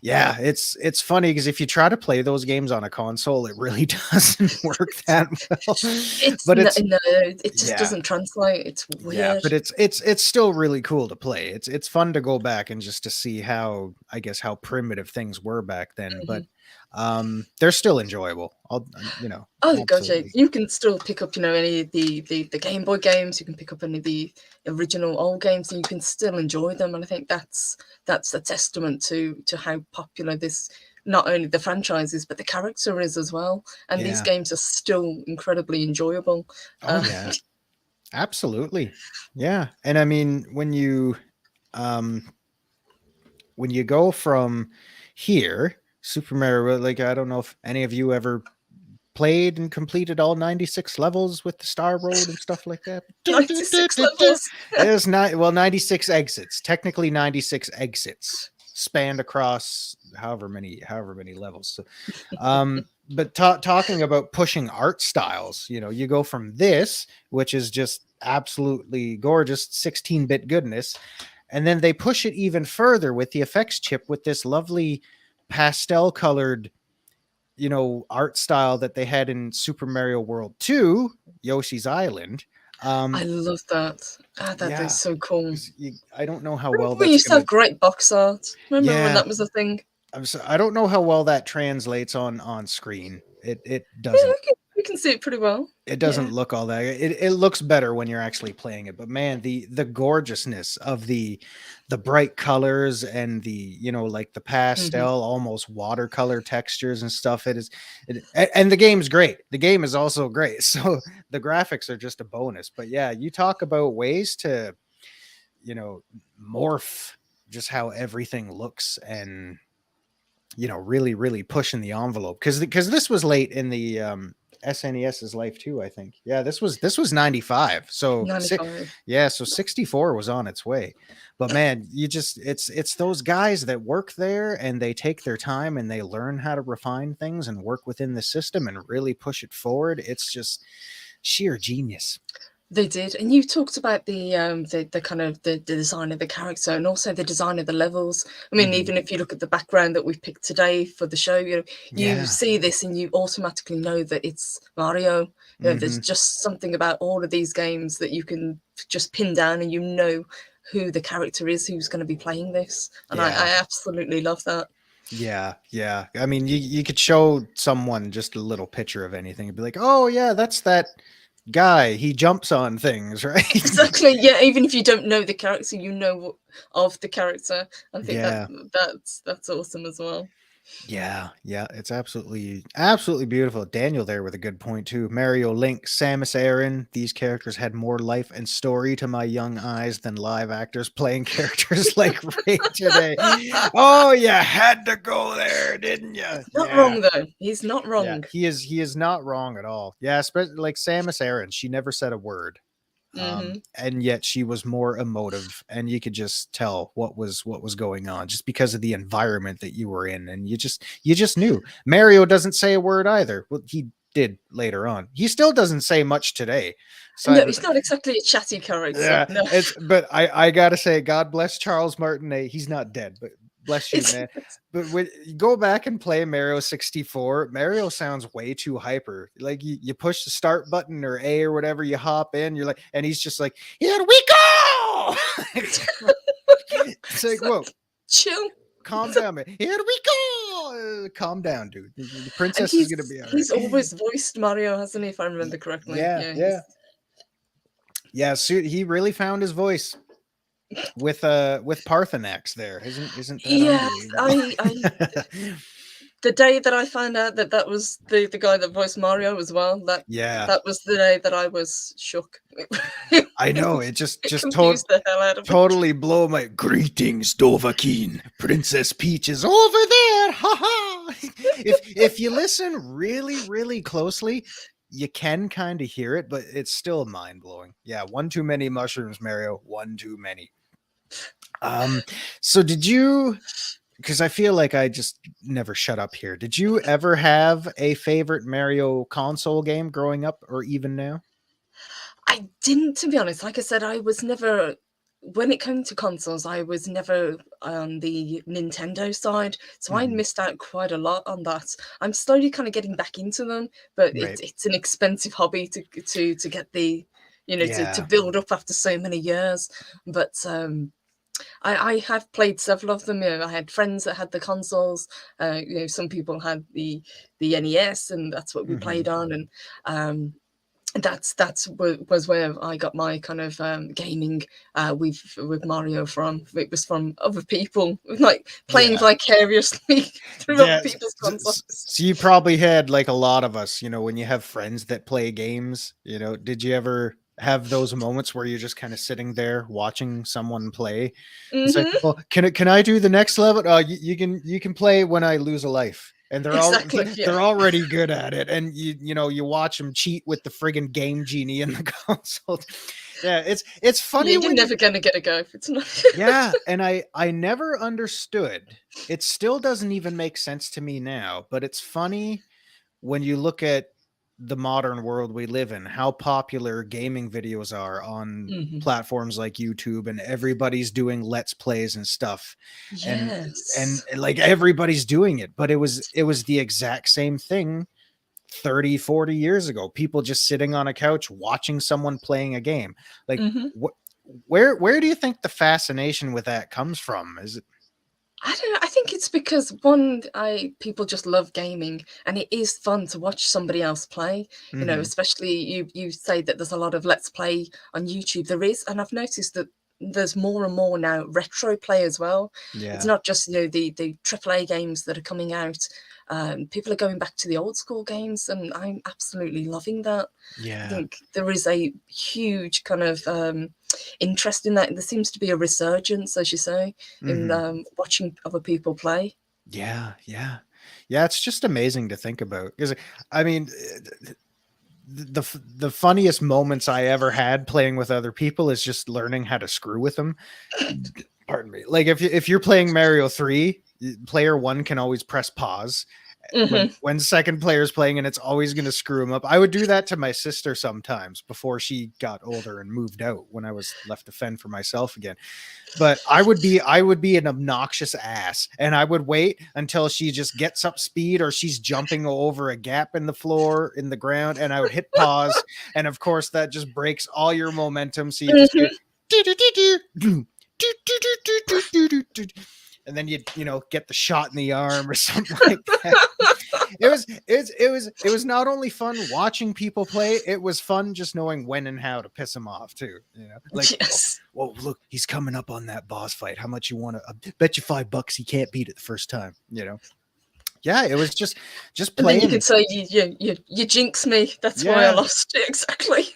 yeah, it's funny, because if you try to play those games on a console, it really doesn't work that well. It's But no, it's it just yeah. doesn't translate. It's Yeah, weird. but it's still really cool to play. It's fun to go back and just to see how, I guess, how primitive things were back then. Mhm. But they're still enjoyable. Oh god, yeah. Absolutely. You can still pick up, any of the Game Boy games. You can pick up any of the original old games, and you can still enjoy them. And I think that's a testament to how popular this not only the franchises but the character is as well. And these Yeah. games are still incredibly enjoyable. Oh yeah. Absolutely. Yeah. And I mean, um when you go from here, Super Mario, like, I don't know if any of you ever played and completed all 96 levels with the Star Road and stuff like that. 96 levels. There's 96 exits, technically 96 exits spanned across however many levels. So, but talking about pushing art styles, you go from this, which is just absolutely gorgeous 16-bit goodness, and then they push it even further with the effects chip with this lovely pastel colored art style that they had in Super Mario World 2, Yoshi's Island. I love that. Ah, that is Yeah, so cool. I don't know how well Remember we that's used to gonna. have great box art? Remember when Yeah, that was a thing? I don't know how well that translates on screen. It Yeah, doesn't. we can see it pretty well. It Yeah. doesn't look all that. It looks better when you're actually playing it. But man, the gorgeousness of the bright colors and like the Hmm. pastel, almost watercolor textures and stuff. And the game's great. The game is also great. So the graphics are just a bonus. But yeah, you talk about ways to you know morph just how everything looks, and really pushing the envelope, because this was late in the SNES's life too, I think. Yeah, this was 95. So 95. yeah, so 64 was on its way. But man, you just it's those guys that work there and they take their time and they learn how to refine things and work within the system and really push it forward. It's just sheer genius. They did, and you talked about the kind of the design of the character and also the design of the levels. I mean, Mhm. even if you look at the background that we've picked today for the show, you Yeah. see this and you automatically know that it's Mario. There's Mhm. just something about all of these games that you can just pin down, and you know who the character is who's going to be playing this, and I Yeah. absolutely love that. Yeah, yeah. I mean, you could show someone just a little picture of anything and be like, "Oh yeah, that's that guy. He jumps on things, right?" Exactly. Yeah. Even if you don't know the character, you know of the character. I think Yeah. that's awesome as well. Yeah, yeah, it's absolutely beautiful. Daniel there with a good point too. Mario, Link, Samus Aran, these characters had more life and story to my young eyes than live actors playing characters like Ray today. Oh, you had to go there, didn't you? Not Yeah. wrong though. He's not Yeah, wrong. he is not wrong at all. Yeah, especially like Samus Aran, she never said a word. Hmm. And yet she was more emotive, and you could just tell what was going on just because of the environment that you were in, and you just knew. Mario doesn't say a word either. Well, he did later on. He still doesn't say much today. No, So he's not exactly a chatty character. yeah, No, but I gotta say, God bless Charles Martinet. He's not dead, but bless you, it's, man. But when you go back and play Mario 64, Mario sounds way too hyper. Like you push the start button or A or whatever, you hop in, you're like, and he's just like, here we go. It's like, it's whoa, like, chill. calm down, man. Here we go. Calm down, dude. The And princess is gonna he's be all he's right. always voiced Mario, hasn't he? If I remember correctly. Yeah, Yeah, yeah, yeah. So he really found his voice with Parthenax there. Isn't that yes. unbelievable? I the day that I found out that that was the guy that voiced Mario as well. That Yeah, that was the day that I was shook. I know. It It just confused the hell out of me. totally blow my greetings, Dovahkiin. Princess Peach is over there. Ha ha. If you listen really closely, you can kind of hear it, but it's still mind blowing. Yeah, one too many mushrooms, Mario. One too many. Um, so did you? Because I feel like I just never shut up here. Did you ever have a favorite Mario console game growing up, or even now? I didn't, to be honest. Like I said, I was never, when it came to consoles, I was never on the Nintendo side. So I Mhm. missed out quite a lot on that. I'm slowly kind of getting back into them, but Right. it's an expensive hobby to get the, to Yeah. build up after so many years. But I have played several of them. I had friends that had the consoles. Some people had the NES, and that's what we Mhm. played on. And was where I got my kind of gaming with Mario from. It was from other people, like playing Yeah. vicariously through other Yeah. people's consoles. So you probably had like a lot of us, when you have friends that play games, did you ever have those moments where you're just kind of sitting there watching someone play and say, Hmm. "Oh, can I do the next level? Oh, you can play when I lose a life." And Exactly. Yeah. they're already good at it, and you watch them cheat with the friggin' game genie in the console. Yeah, it's funny You're when you never gonna get a go. It's not. yeah, and I never understood. It still doesn't even make sense to me now, but it's funny when you look at the modern world we live in, how popular gaming videos are on Hmm. platforms like YouTube, and everybody's doing let's plays and stuff. And Yes. like everybody's doing it, but it was the exact same thing 30, 40 years ago. People just sitting on a couch watching someone playing a game. Like Hmm. what where do you think the fascination with that comes from? Is it I don't know. I think it's because one, I people just love gaming, and it is fun to watch somebody else play. Mhm. Especially you say that there's a lot of let's play on YouTube. There is, and I've noticed that there's more and more now retro play as well. It's Yeah. not just the AAA games that are coming out. People are going back to the old school games, and I'm absolutely loving that. I Yeah. think there is a huge kind of interest in that. There seems to be a resurgence, as you say, in Mhm. watching other people play. Yeah, yeah. Yeah, it's just amazing to think about. Because I mean, the funniest moments I ever had playing with other people is just learning how to screw with them. Pardon me. Like if you're playing Mario 3, player 1 can always press pause when second player's playing, and it's always going to screw them up. I would do that to my sister sometimes before she got older and moved out, when I was left to fend for myself again. But I would be an obnoxious ass, and I would wait until she just gets up speed or she's jumping over a gap in the floor, in the ground, and I would hit pause. And of course that just breaks all your momentum. So you just hear and then you get the shot in the arm or something like that. It was not only fun watching people play, it was fun just knowing when and how to piss them off too. Like, Yes. oh, look, he's coming up on that boss fight. How much you want to? I bet you $5 he can't beat it the first time. Yeah, it was just playing. And then you could say you jinx me. That's why I lost. Exactly.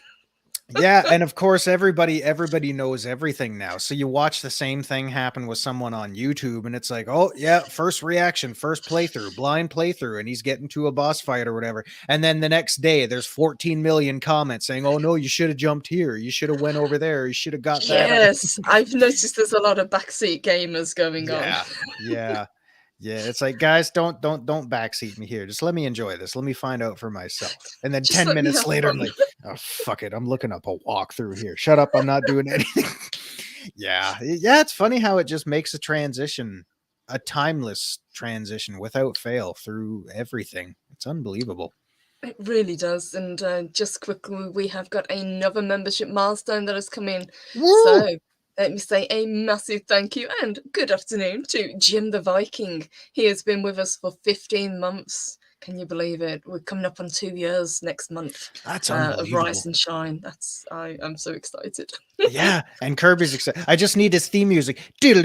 Yeah, and of course everybody knows everything now. So you watch the same thing happen with someone on YouTube, and it's like, oh yeah, first reaction, first playthrough, blind playthrough, and he's getting to a boss fight or whatever. And then the next day there's 14 million comments saying, oh no, you should have jumped here, you should have went over there, you should have got that. Yes, I've noticed there's a lot of backseat gamers going on. Yeah, it's like, guys, don't backseat me here. Just let me enjoy this. Let me find out for myself. And then 10 minutes later, I'm like, oh, fuck it. I'm looking up a walkthrough here. Shut up. I'm not doing anything. Yeah. It's funny how it just makes a transition, a timeless transition without fail through everything. It's unbelievable. It really does. And just quickly, we have got another membership milestone that has come in. Woo! So let me say a massive thank you and good afternoon to Jim the Viking. He has been with us for 15 months. Can you believe it? We're coming up on 2 years next month. That's of Rise and Shine. I'm so excited. Yeah, and Kirby's excited. I just need his theme music. I'm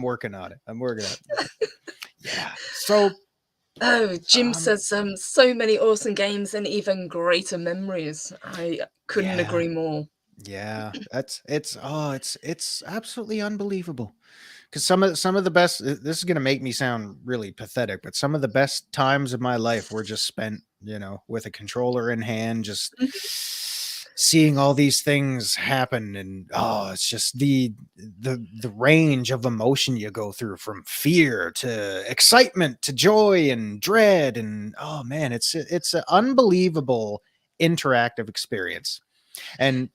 working on it. Yeah. So Jim says so many awesome games and even greater memories. I couldn't agree more. Yeah, it's absolutely unbelievable. Because some of the best, this is going to make me sound really pathetic, but some of the best times of my life were just spent, with a controller in hand, just seeing all these things happen. And it's just the range of emotion you go through, from fear to excitement to joy and dread. And oh man, it's an unbelievable interactive experience. And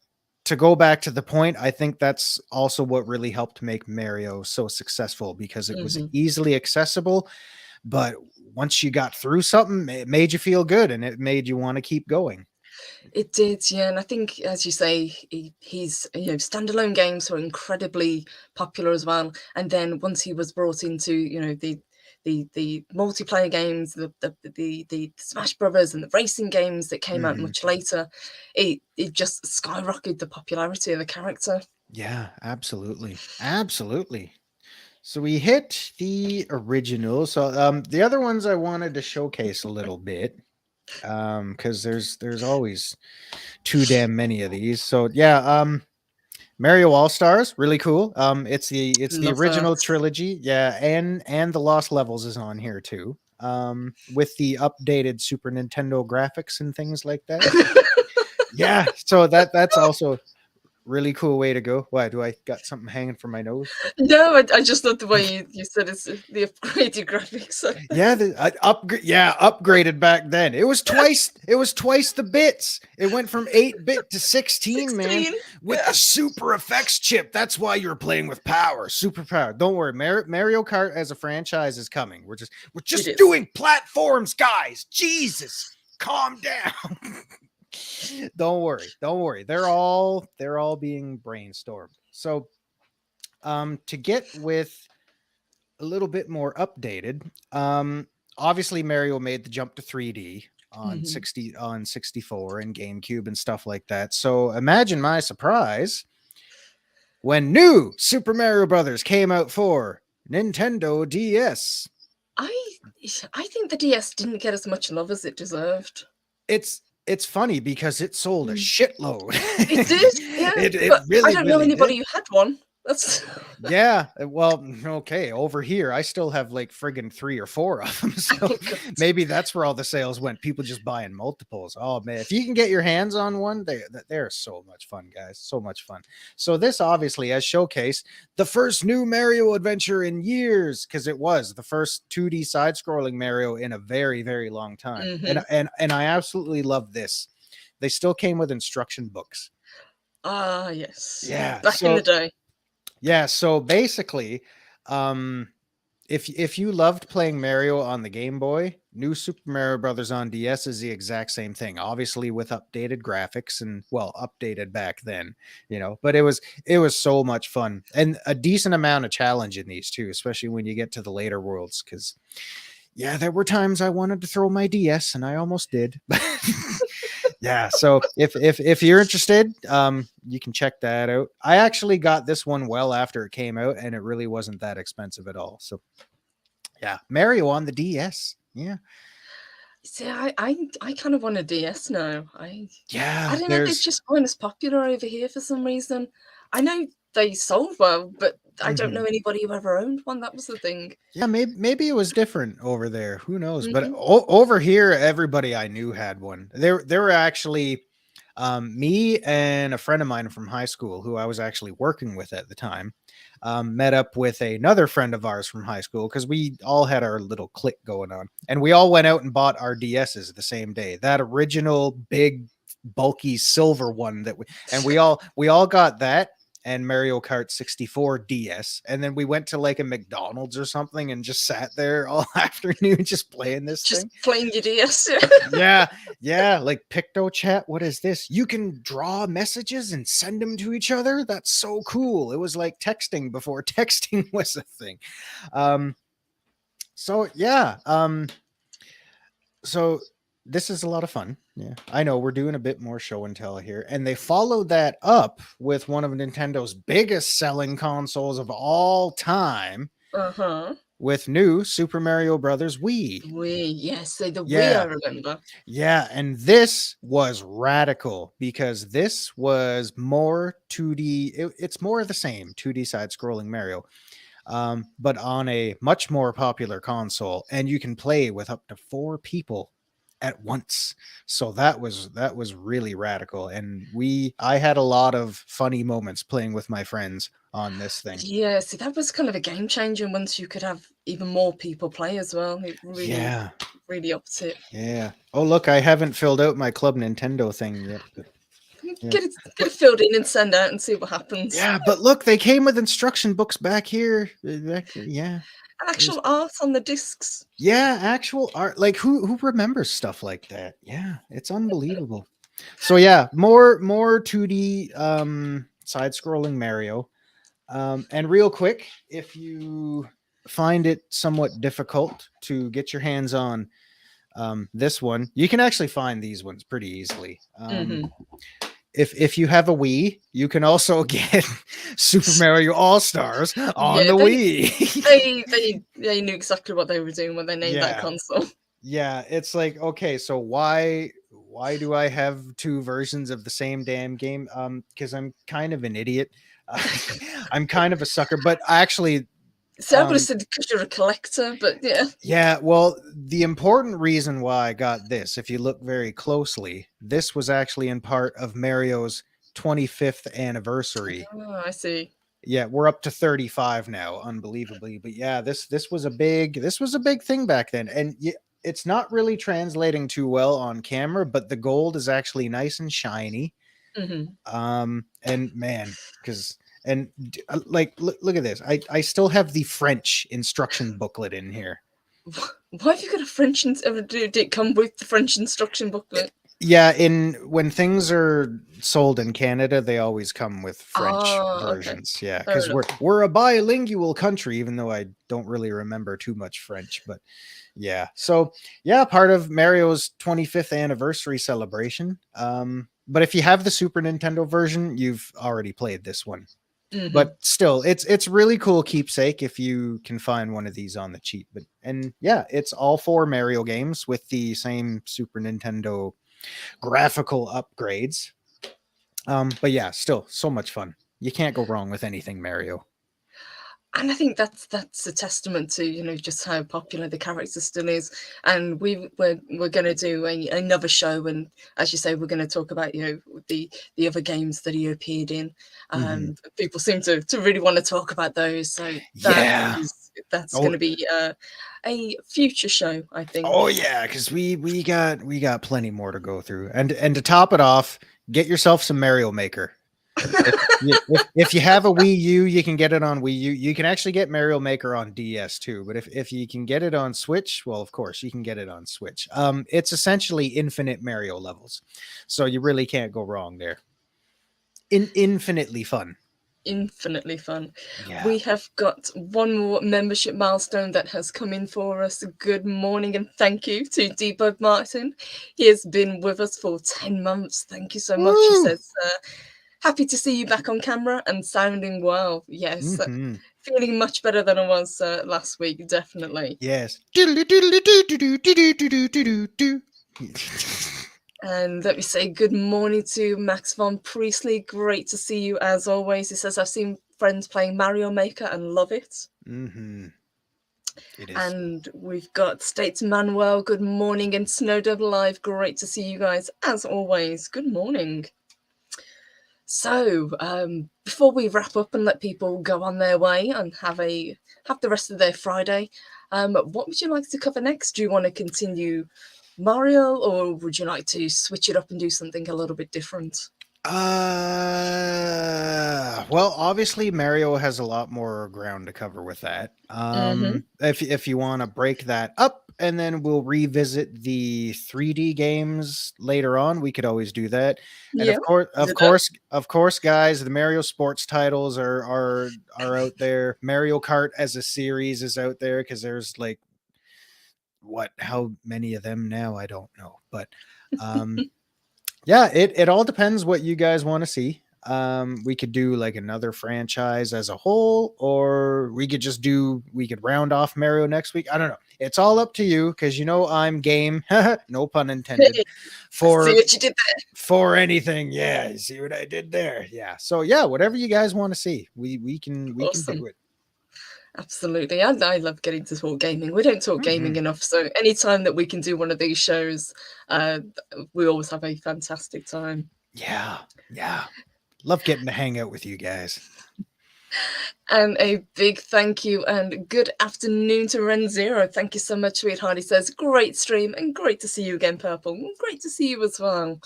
to go back to the point, I think that's also what really helped make Mario so successful, because it was easily accessible. But once you got through something, it made you feel good and it made you want to keep going. It did, yeah. And I think, as you say, he's standalone games were incredibly popular as well. And then once he was brought into the multiplayer games, the Smash Brothers and the racing games that came out much later, it just skyrocketed the popularity of the character. Yeah, absolutely. So we hit the original. So the other ones I wanted to showcase a little bit, because there's always too damn many of these. So yeah, Mario All-Stars, really cool. It's the original trilogy, yeah, and the Lost Levels is on here too, with the updated Super Nintendo graphics and things like that. Yeah, so that's also really cool way to go. Why, do I got something hanging from my nose? No, I just thought the way you said it's the upgraded graphics. Yeah, upgraded back then. It was twice the bits. It went from 8-bit to 16, man, with the super effects chip. That's why you're playing with power, super power. Don't worry, Mario Kart as a franchise is coming. We're just doing platforms, guys. Jesus, calm down. Don't worry. They're all being brainstormed. So to get with a little bit more updated, obviously Mario made the jump to 3D on 64 and GameCube and stuff like that. So imagine my surprise when new Super Mario Brothers came out for Nintendo DS. I think the DS didn't get as much love as it deserved. It's funny because it sold a shitload. It did, yeah. It but really, I don't know anybody who had one. That's Yeah, well, okay, over here, I still have like friggin' 3 or 4 of them, so oh god. maybe that's where all the sales went, people just buying multiples. Oh, man, if you can get your hands on one, they're so much fun, guys, so much fun. So this obviously has showcased the first new Mario adventure in years, because it was the first 2D side-scrolling Mario in a very, very long time, and Mm-hmm. and I absolutely love this. They still came with instruction books. Ah, yes. Yeah, Back in the so day. yeah, so basically, um, if you loved playing Mario on the Game Boy, New Super Mario Brothers on DS is the exact same thing, obviously with updated graphics and well, updated back then, but it was so much fun and a decent amount of challenge in these too, especially when you get to the later worlds. Because yeah, there were times I wanted to throw my DS and I almost did. Yeah, so if you're interested, you can check that out. I actually got this one well after it came out, and it really wasn't that expensive at all. So yeah, Mario on the DS. Yeah, See, I kind of want a DS now. I yeah. don't know, they There's just weren't as popular over here for some reason. I know they sold well, but I don't mhm. know anybody who ever owned one. That was the thing. Yeah, maybe it was different over there. Who knows? But Hmm. over here, everybody I knew had one. There were actually me and a friend of mine from high school who I was actually working with at the time. Met up with another friend of ours from high school because we all had our little clique going on, and we all went out and bought our DSs the same day. That original big, bulky silver one and we all got that and Mario Kart 64 DS. And then we went to like a McDonald's or something and just sat there all afternoon just playing this Just thing. playing your DS. Yeah, yeah, like Picto Chat. What is this? You can draw messages and send them to each other. That's so cool. It was like texting before texting was a thing. Um, so yeah, so this is a lot of fun. Yeah, I know we're doing a bit more show and tell here, and they followed that up with one of Nintendo's biggest selling consoles of all time Uh-huh. with new Super Mario Brothers Wii. Wii, yes, so the Wii I Yeah, remember. yeah, and this was radical because this was more 2D. It's more of the same 2D side-scrolling Mario, but on a much more popular console, and you can play with up to 4 people at once. So that was really radical, and I had a lot of funny moments playing with my friends on this thing. Yeah, see, that was kind of a game changer once you could have even more people play as well. It really, Yeah, really upped it. yeah. Oh, look, I haven't filled out my Club Nintendo thing yet. But yeah. Get it filled in and send out and see what happens. Yeah, but look, they came with instruction books back here. Yeah. There's Actual art on the discs. Yeah, actual art. Like who remembers stuff like that? Yeah, it's unbelievable. So yeah, more 2D side-scrolling Mario. And real quick, if you find it somewhat difficult to get your hands on this one, you can actually find these ones pretty easily. Hmm. If you have a Wii, you can also get Super Mario All Stars on Yeah, the they, Wii. they they knew exactly what they were doing when they named that Yeah, console. yeah. It's like, okay, so why do I have 2 versions of the same damn game? Because I'm kind of an idiot. I'm kind of a sucker, but actually, So I would have said because you're a collector, but yeah. yeah, well, the important reason why I got this, if you look very closely, this was actually in part of Mario's 25th anniversary. Oh, I see. Yeah, we're up to 35 now, unbelievably. But yeah, this was a big thing back then. And it's not really translating too well on camera, but the gold is actually nice and shiny. Hmm. And man, because like look at this. I still have the French instruction booklet in here. Why have you got a French? Did it come with the French instruction booklet? Yeah, in when things are sold in Canada, they always come with French Ah, okay. versions. Yeah, Fair because enough. we're a bilingual country, even though I don't really remember too much French. But yeah, so yeah, part of Mario's 25th anniversary celebration. But if you have the Super Nintendo version, you've already played this one. Hmm. But still, it's really cool keepsake if you can find one of these on the cheap. And yeah, it's all 4 Mario games with the same Super Nintendo graphical upgrades. But yeah, still so much fun. You can't go wrong with anything Mario. And I think that's a testament to, you know, just how popular the character still is. And we're going to do another show, and as you say, we're going to talk about, you know, the other games that he appeared in. People seem to really want to talk about those, so Yeah. that's Oh, going to be a future show, I think. oh yeah, because we got plenty more to go through, and to top it off, get yourself some Mario Maker. If you have a Wii U, you can get it on Wii U. You can actually get Mario Maker on DS too, but if you can get it on Switch, well, of course you can get it on Switch. It's essentially infinite Mario levels, so you really can't go wrong there. Infinitely fun. Infinitely fun. Yeah. We have got one more membership milestone that has come in for us. Good morning and thank you to Debug Martin. He has been with us for 10 months. Thank you so much. He Woo! says, happy to see you back on camera and sounding well. Yes, Mm-hmm. feeling much better than I was last week, definitely. Yes. And let me say good morning to Max von Priestley. Great to see you as always. He says, I've seen friends playing Mario Maker and love it. Mm-hmm. It is. And we've got States Manuel. Good morning. And Snowdub Live. Great to see you guys as always. Good morning. So, before we wrap up and let people go on their way and have the rest of their Friday, what would you like to cover next? Do you want to continue Mario, or would you like to switch it up and do something a little bit different? Well, obviously Mario has a lot more ground to cover with that. If you want to break that up and then we'll revisit the 3D games later on, we could always do that. And Yeah. of course, guys, the Mario sports titles are out there. Mario Kart as a series is out there because there's like how many of them now? I don't know, but yeah, it all depends what you guys want to see. We could do like another franchise as a whole, or we could round off Mario next week. I don't know. It's all up to you because you know I'm game. No pun intended. See For what you did there. for anything, yeah. You see what I did there? Yeah. So yeah, whatever you guys want to see, we can Awesome. do it. Absolutely. I love getting to talk gaming. We don't talk gaming enough. So anytime that we can do one of these shows, we always have a fantastic time. Yeah. Yeah. Love getting to hang out with you guys. And a big thank you and good afternoon to Ren Zero. Thank you so much, sweetheart. He says, great stream and great to see you again, Purple. Great to see you as well.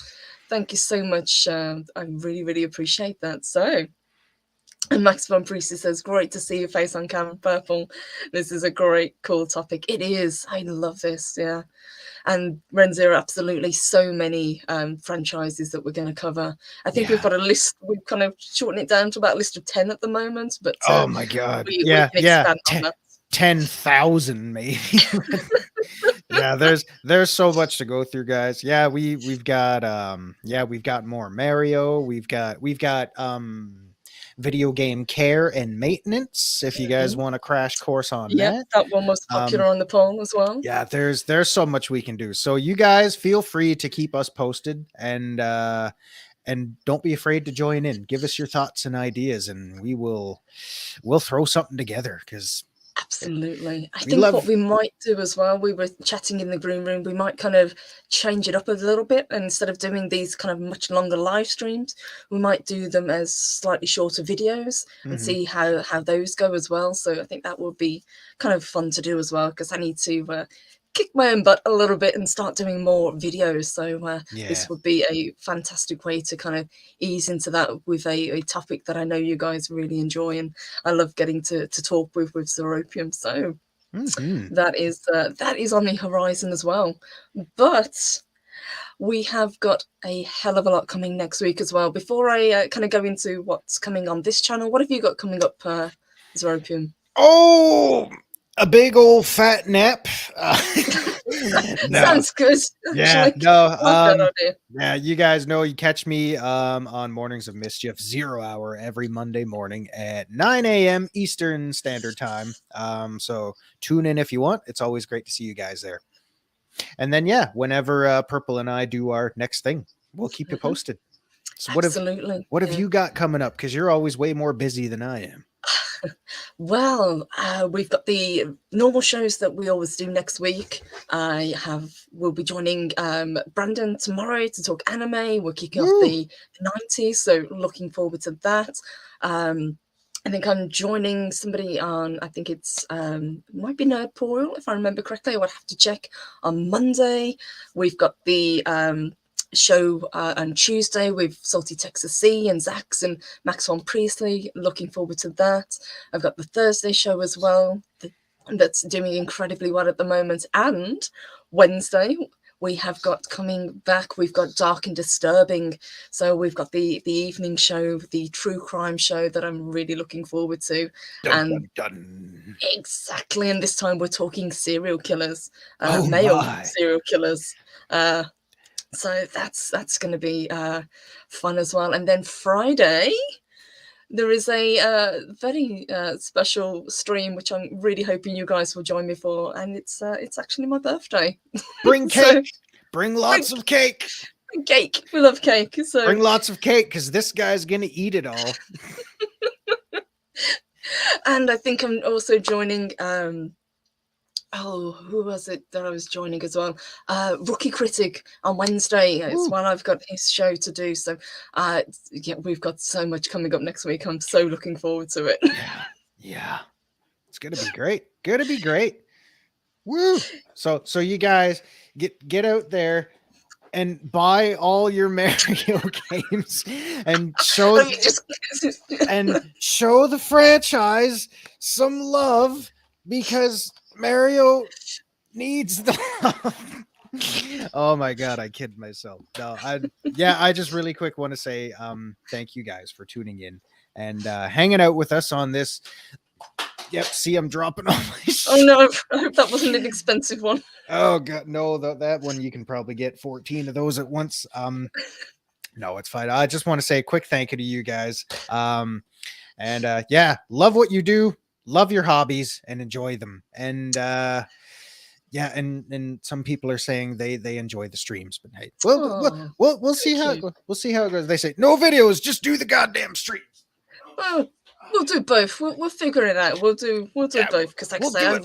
Thank you so much. I really, really appreciate that. So, and Max von Priestley says, great to see your face on camera, Purple. This is a great, cool topic. It is. I love this. Yeah. And Renzo, absolutely so many franchises that we're going to cover. I think we've got a list. We've kind of shortened it down to about a list of 10 at the moment. But oh my god, we can expand on that. 10,000 maybe. Yeah, there's so much to go through, guys. Yeah, we've got more Mario. We've got video game care and maintenance. If you guys want a crash course on that one was popular on the poll as well. Yeah, there's so much we can do. So you guys feel free to keep us posted and don't be afraid to join in. Give us your thoughts and ideas, and we'll throw something together because. Absolutely. I think what we might do as well, we were chatting in the green room, we might kind of change it up a little bit. And instead of doing these kind of much longer live streams, we might do them as slightly shorter videos and see how those go as well. So I think that would be kind of fun to do as well, because I need to kick my own butt a little bit and start doing more videos. So this would be a fantastic way to kind of ease into that with a topic that I know you guys really enjoy, and I love getting to talk with Zeropium. So that is on the horizon as well. But we have got a hell of a lot coming next week as well. Before I kind of go into what's coming on this channel, what have you got coming up, Zeropium? Oh, a big old fat nap. No. Sounds good. Yeah, no. Yeah, you guys know you catch me on Mornings of Mischief 0 hour every Monday morning at 9 a.m. Eastern Standard Time. So tune in if you want. It's always great to see you guys there. And then whenever Purple and I do our next thing, we'll keep you posted. So Absolutely. what have you got coming up? Because you're always way more busy than I am. Well, we've got the normal shows that we always do next week. We'll be joining Brandon tomorrow to talk anime. We're kicking off the 90s, so looking forward to that. I think I'm joining somebody on, I think it's might be Nerdpool, if I remember correctly. I would have to check on Monday. We've got the show on Tuesday with Salty Texas C and Zax and Maxwell Priestley. Looking forward to that. I've got the Thursday show as well that's doing incredibly well at the moment. And Wednesday, we have got coming back, we've got Dark and Disturbing. So we've got the evening show, the true crime show that I'm really looking forward to. Dun, dun, dun. Exactly. And this time we're talking serial killers, Oh male my. serial killers. So that's going to be fun as well. And then Friday, there is a very special stream which I'm really hoping you guys will join me for, and it's actually my birthday. Bring cake. So, bring lots of cake. Cake. We love cake. So bring lots of cake because this guy's gonna eat it all. And I think I'm also joining. Who was it that I was joining as well? Rookie Critic on Wednesday. It's when I've got his show to do. So, yeah, we've got so much coming up next week. I'm so looking forward to it. Yeah. It's gonna be great. Gonna be great. Woo! So you guys get out there and buy all your Mario games and show show the franchise some love because Mario needs the love. Oh my god, I kid myself. No, I just really quick want to say thank you guys for tuning in and hanging out with us on this. Yep, see, I'm dropping all my shit. Oh no, I hope that wasn't an expensive one. Oh god, no, that one you can probably get 14 of those at once. No, it's fine. I just want to say a quick thank you to you guys. And yeah, love what you do, love your hobbies, and enjoy them. And yeah, and some people are saying they enjoy the streams, but hey, we'll see how it goes. They say no videos, just do the goddamn streams. Well, we'll do both. We'll figure it out. We'll do both because, like I say, I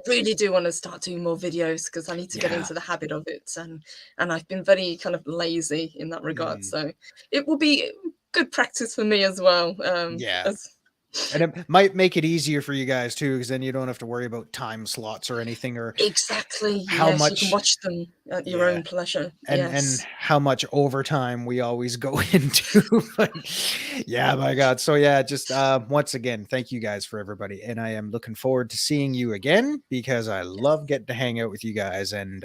really do want to start doing more videos because I need to get into the habit of it, and I've been very kind of lazy in that regard. So it will be good practice for me as well. And it might make it easier for you guys too, because then you don't have to worry about time slots or anything, or exactly how much you can watch them at your own pleasure, and how much overtime we always go into. But yeah, my god. So yeah, just once again, thank you guys for everybody, and I am looking forward to seeing you again because I love getting to hang out with you guys and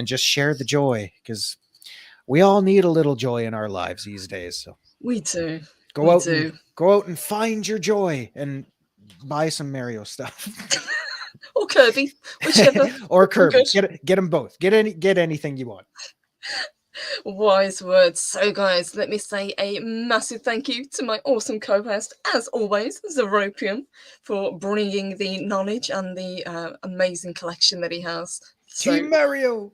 just share the joy, because we all need a little joy in our lives these days. So we do. Go out and find your joy and buy some Mario stuff. Or Kirby, whichever. Or Kirby. Get them both. Get anything you want. Wise words. So guys, let me say a massive thank you to my awesome co-host, as always, Zeropium, for bringing the knowledge and the amazing collection that he has. Team Mario!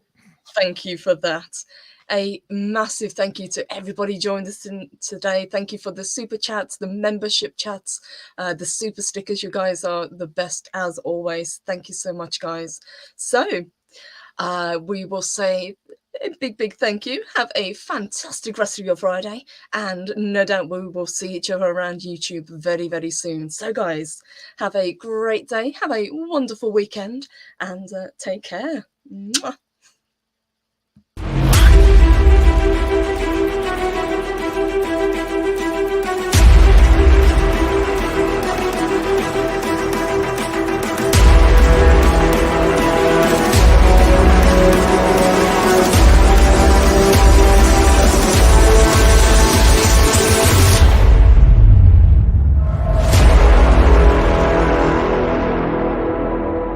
Thank you for that. A massive thank you to everybody joined us today. Thank you for the super chats, the membership chats, the super stickers. You guys are the best as always. Thank you so much, guys. So we will say a big thank you. Have a fantastic rest of your Friday, and no doubt we will see each other around YouTube very soon. So guys, have a great day, have a wonderful weekend, and take care. Mwah.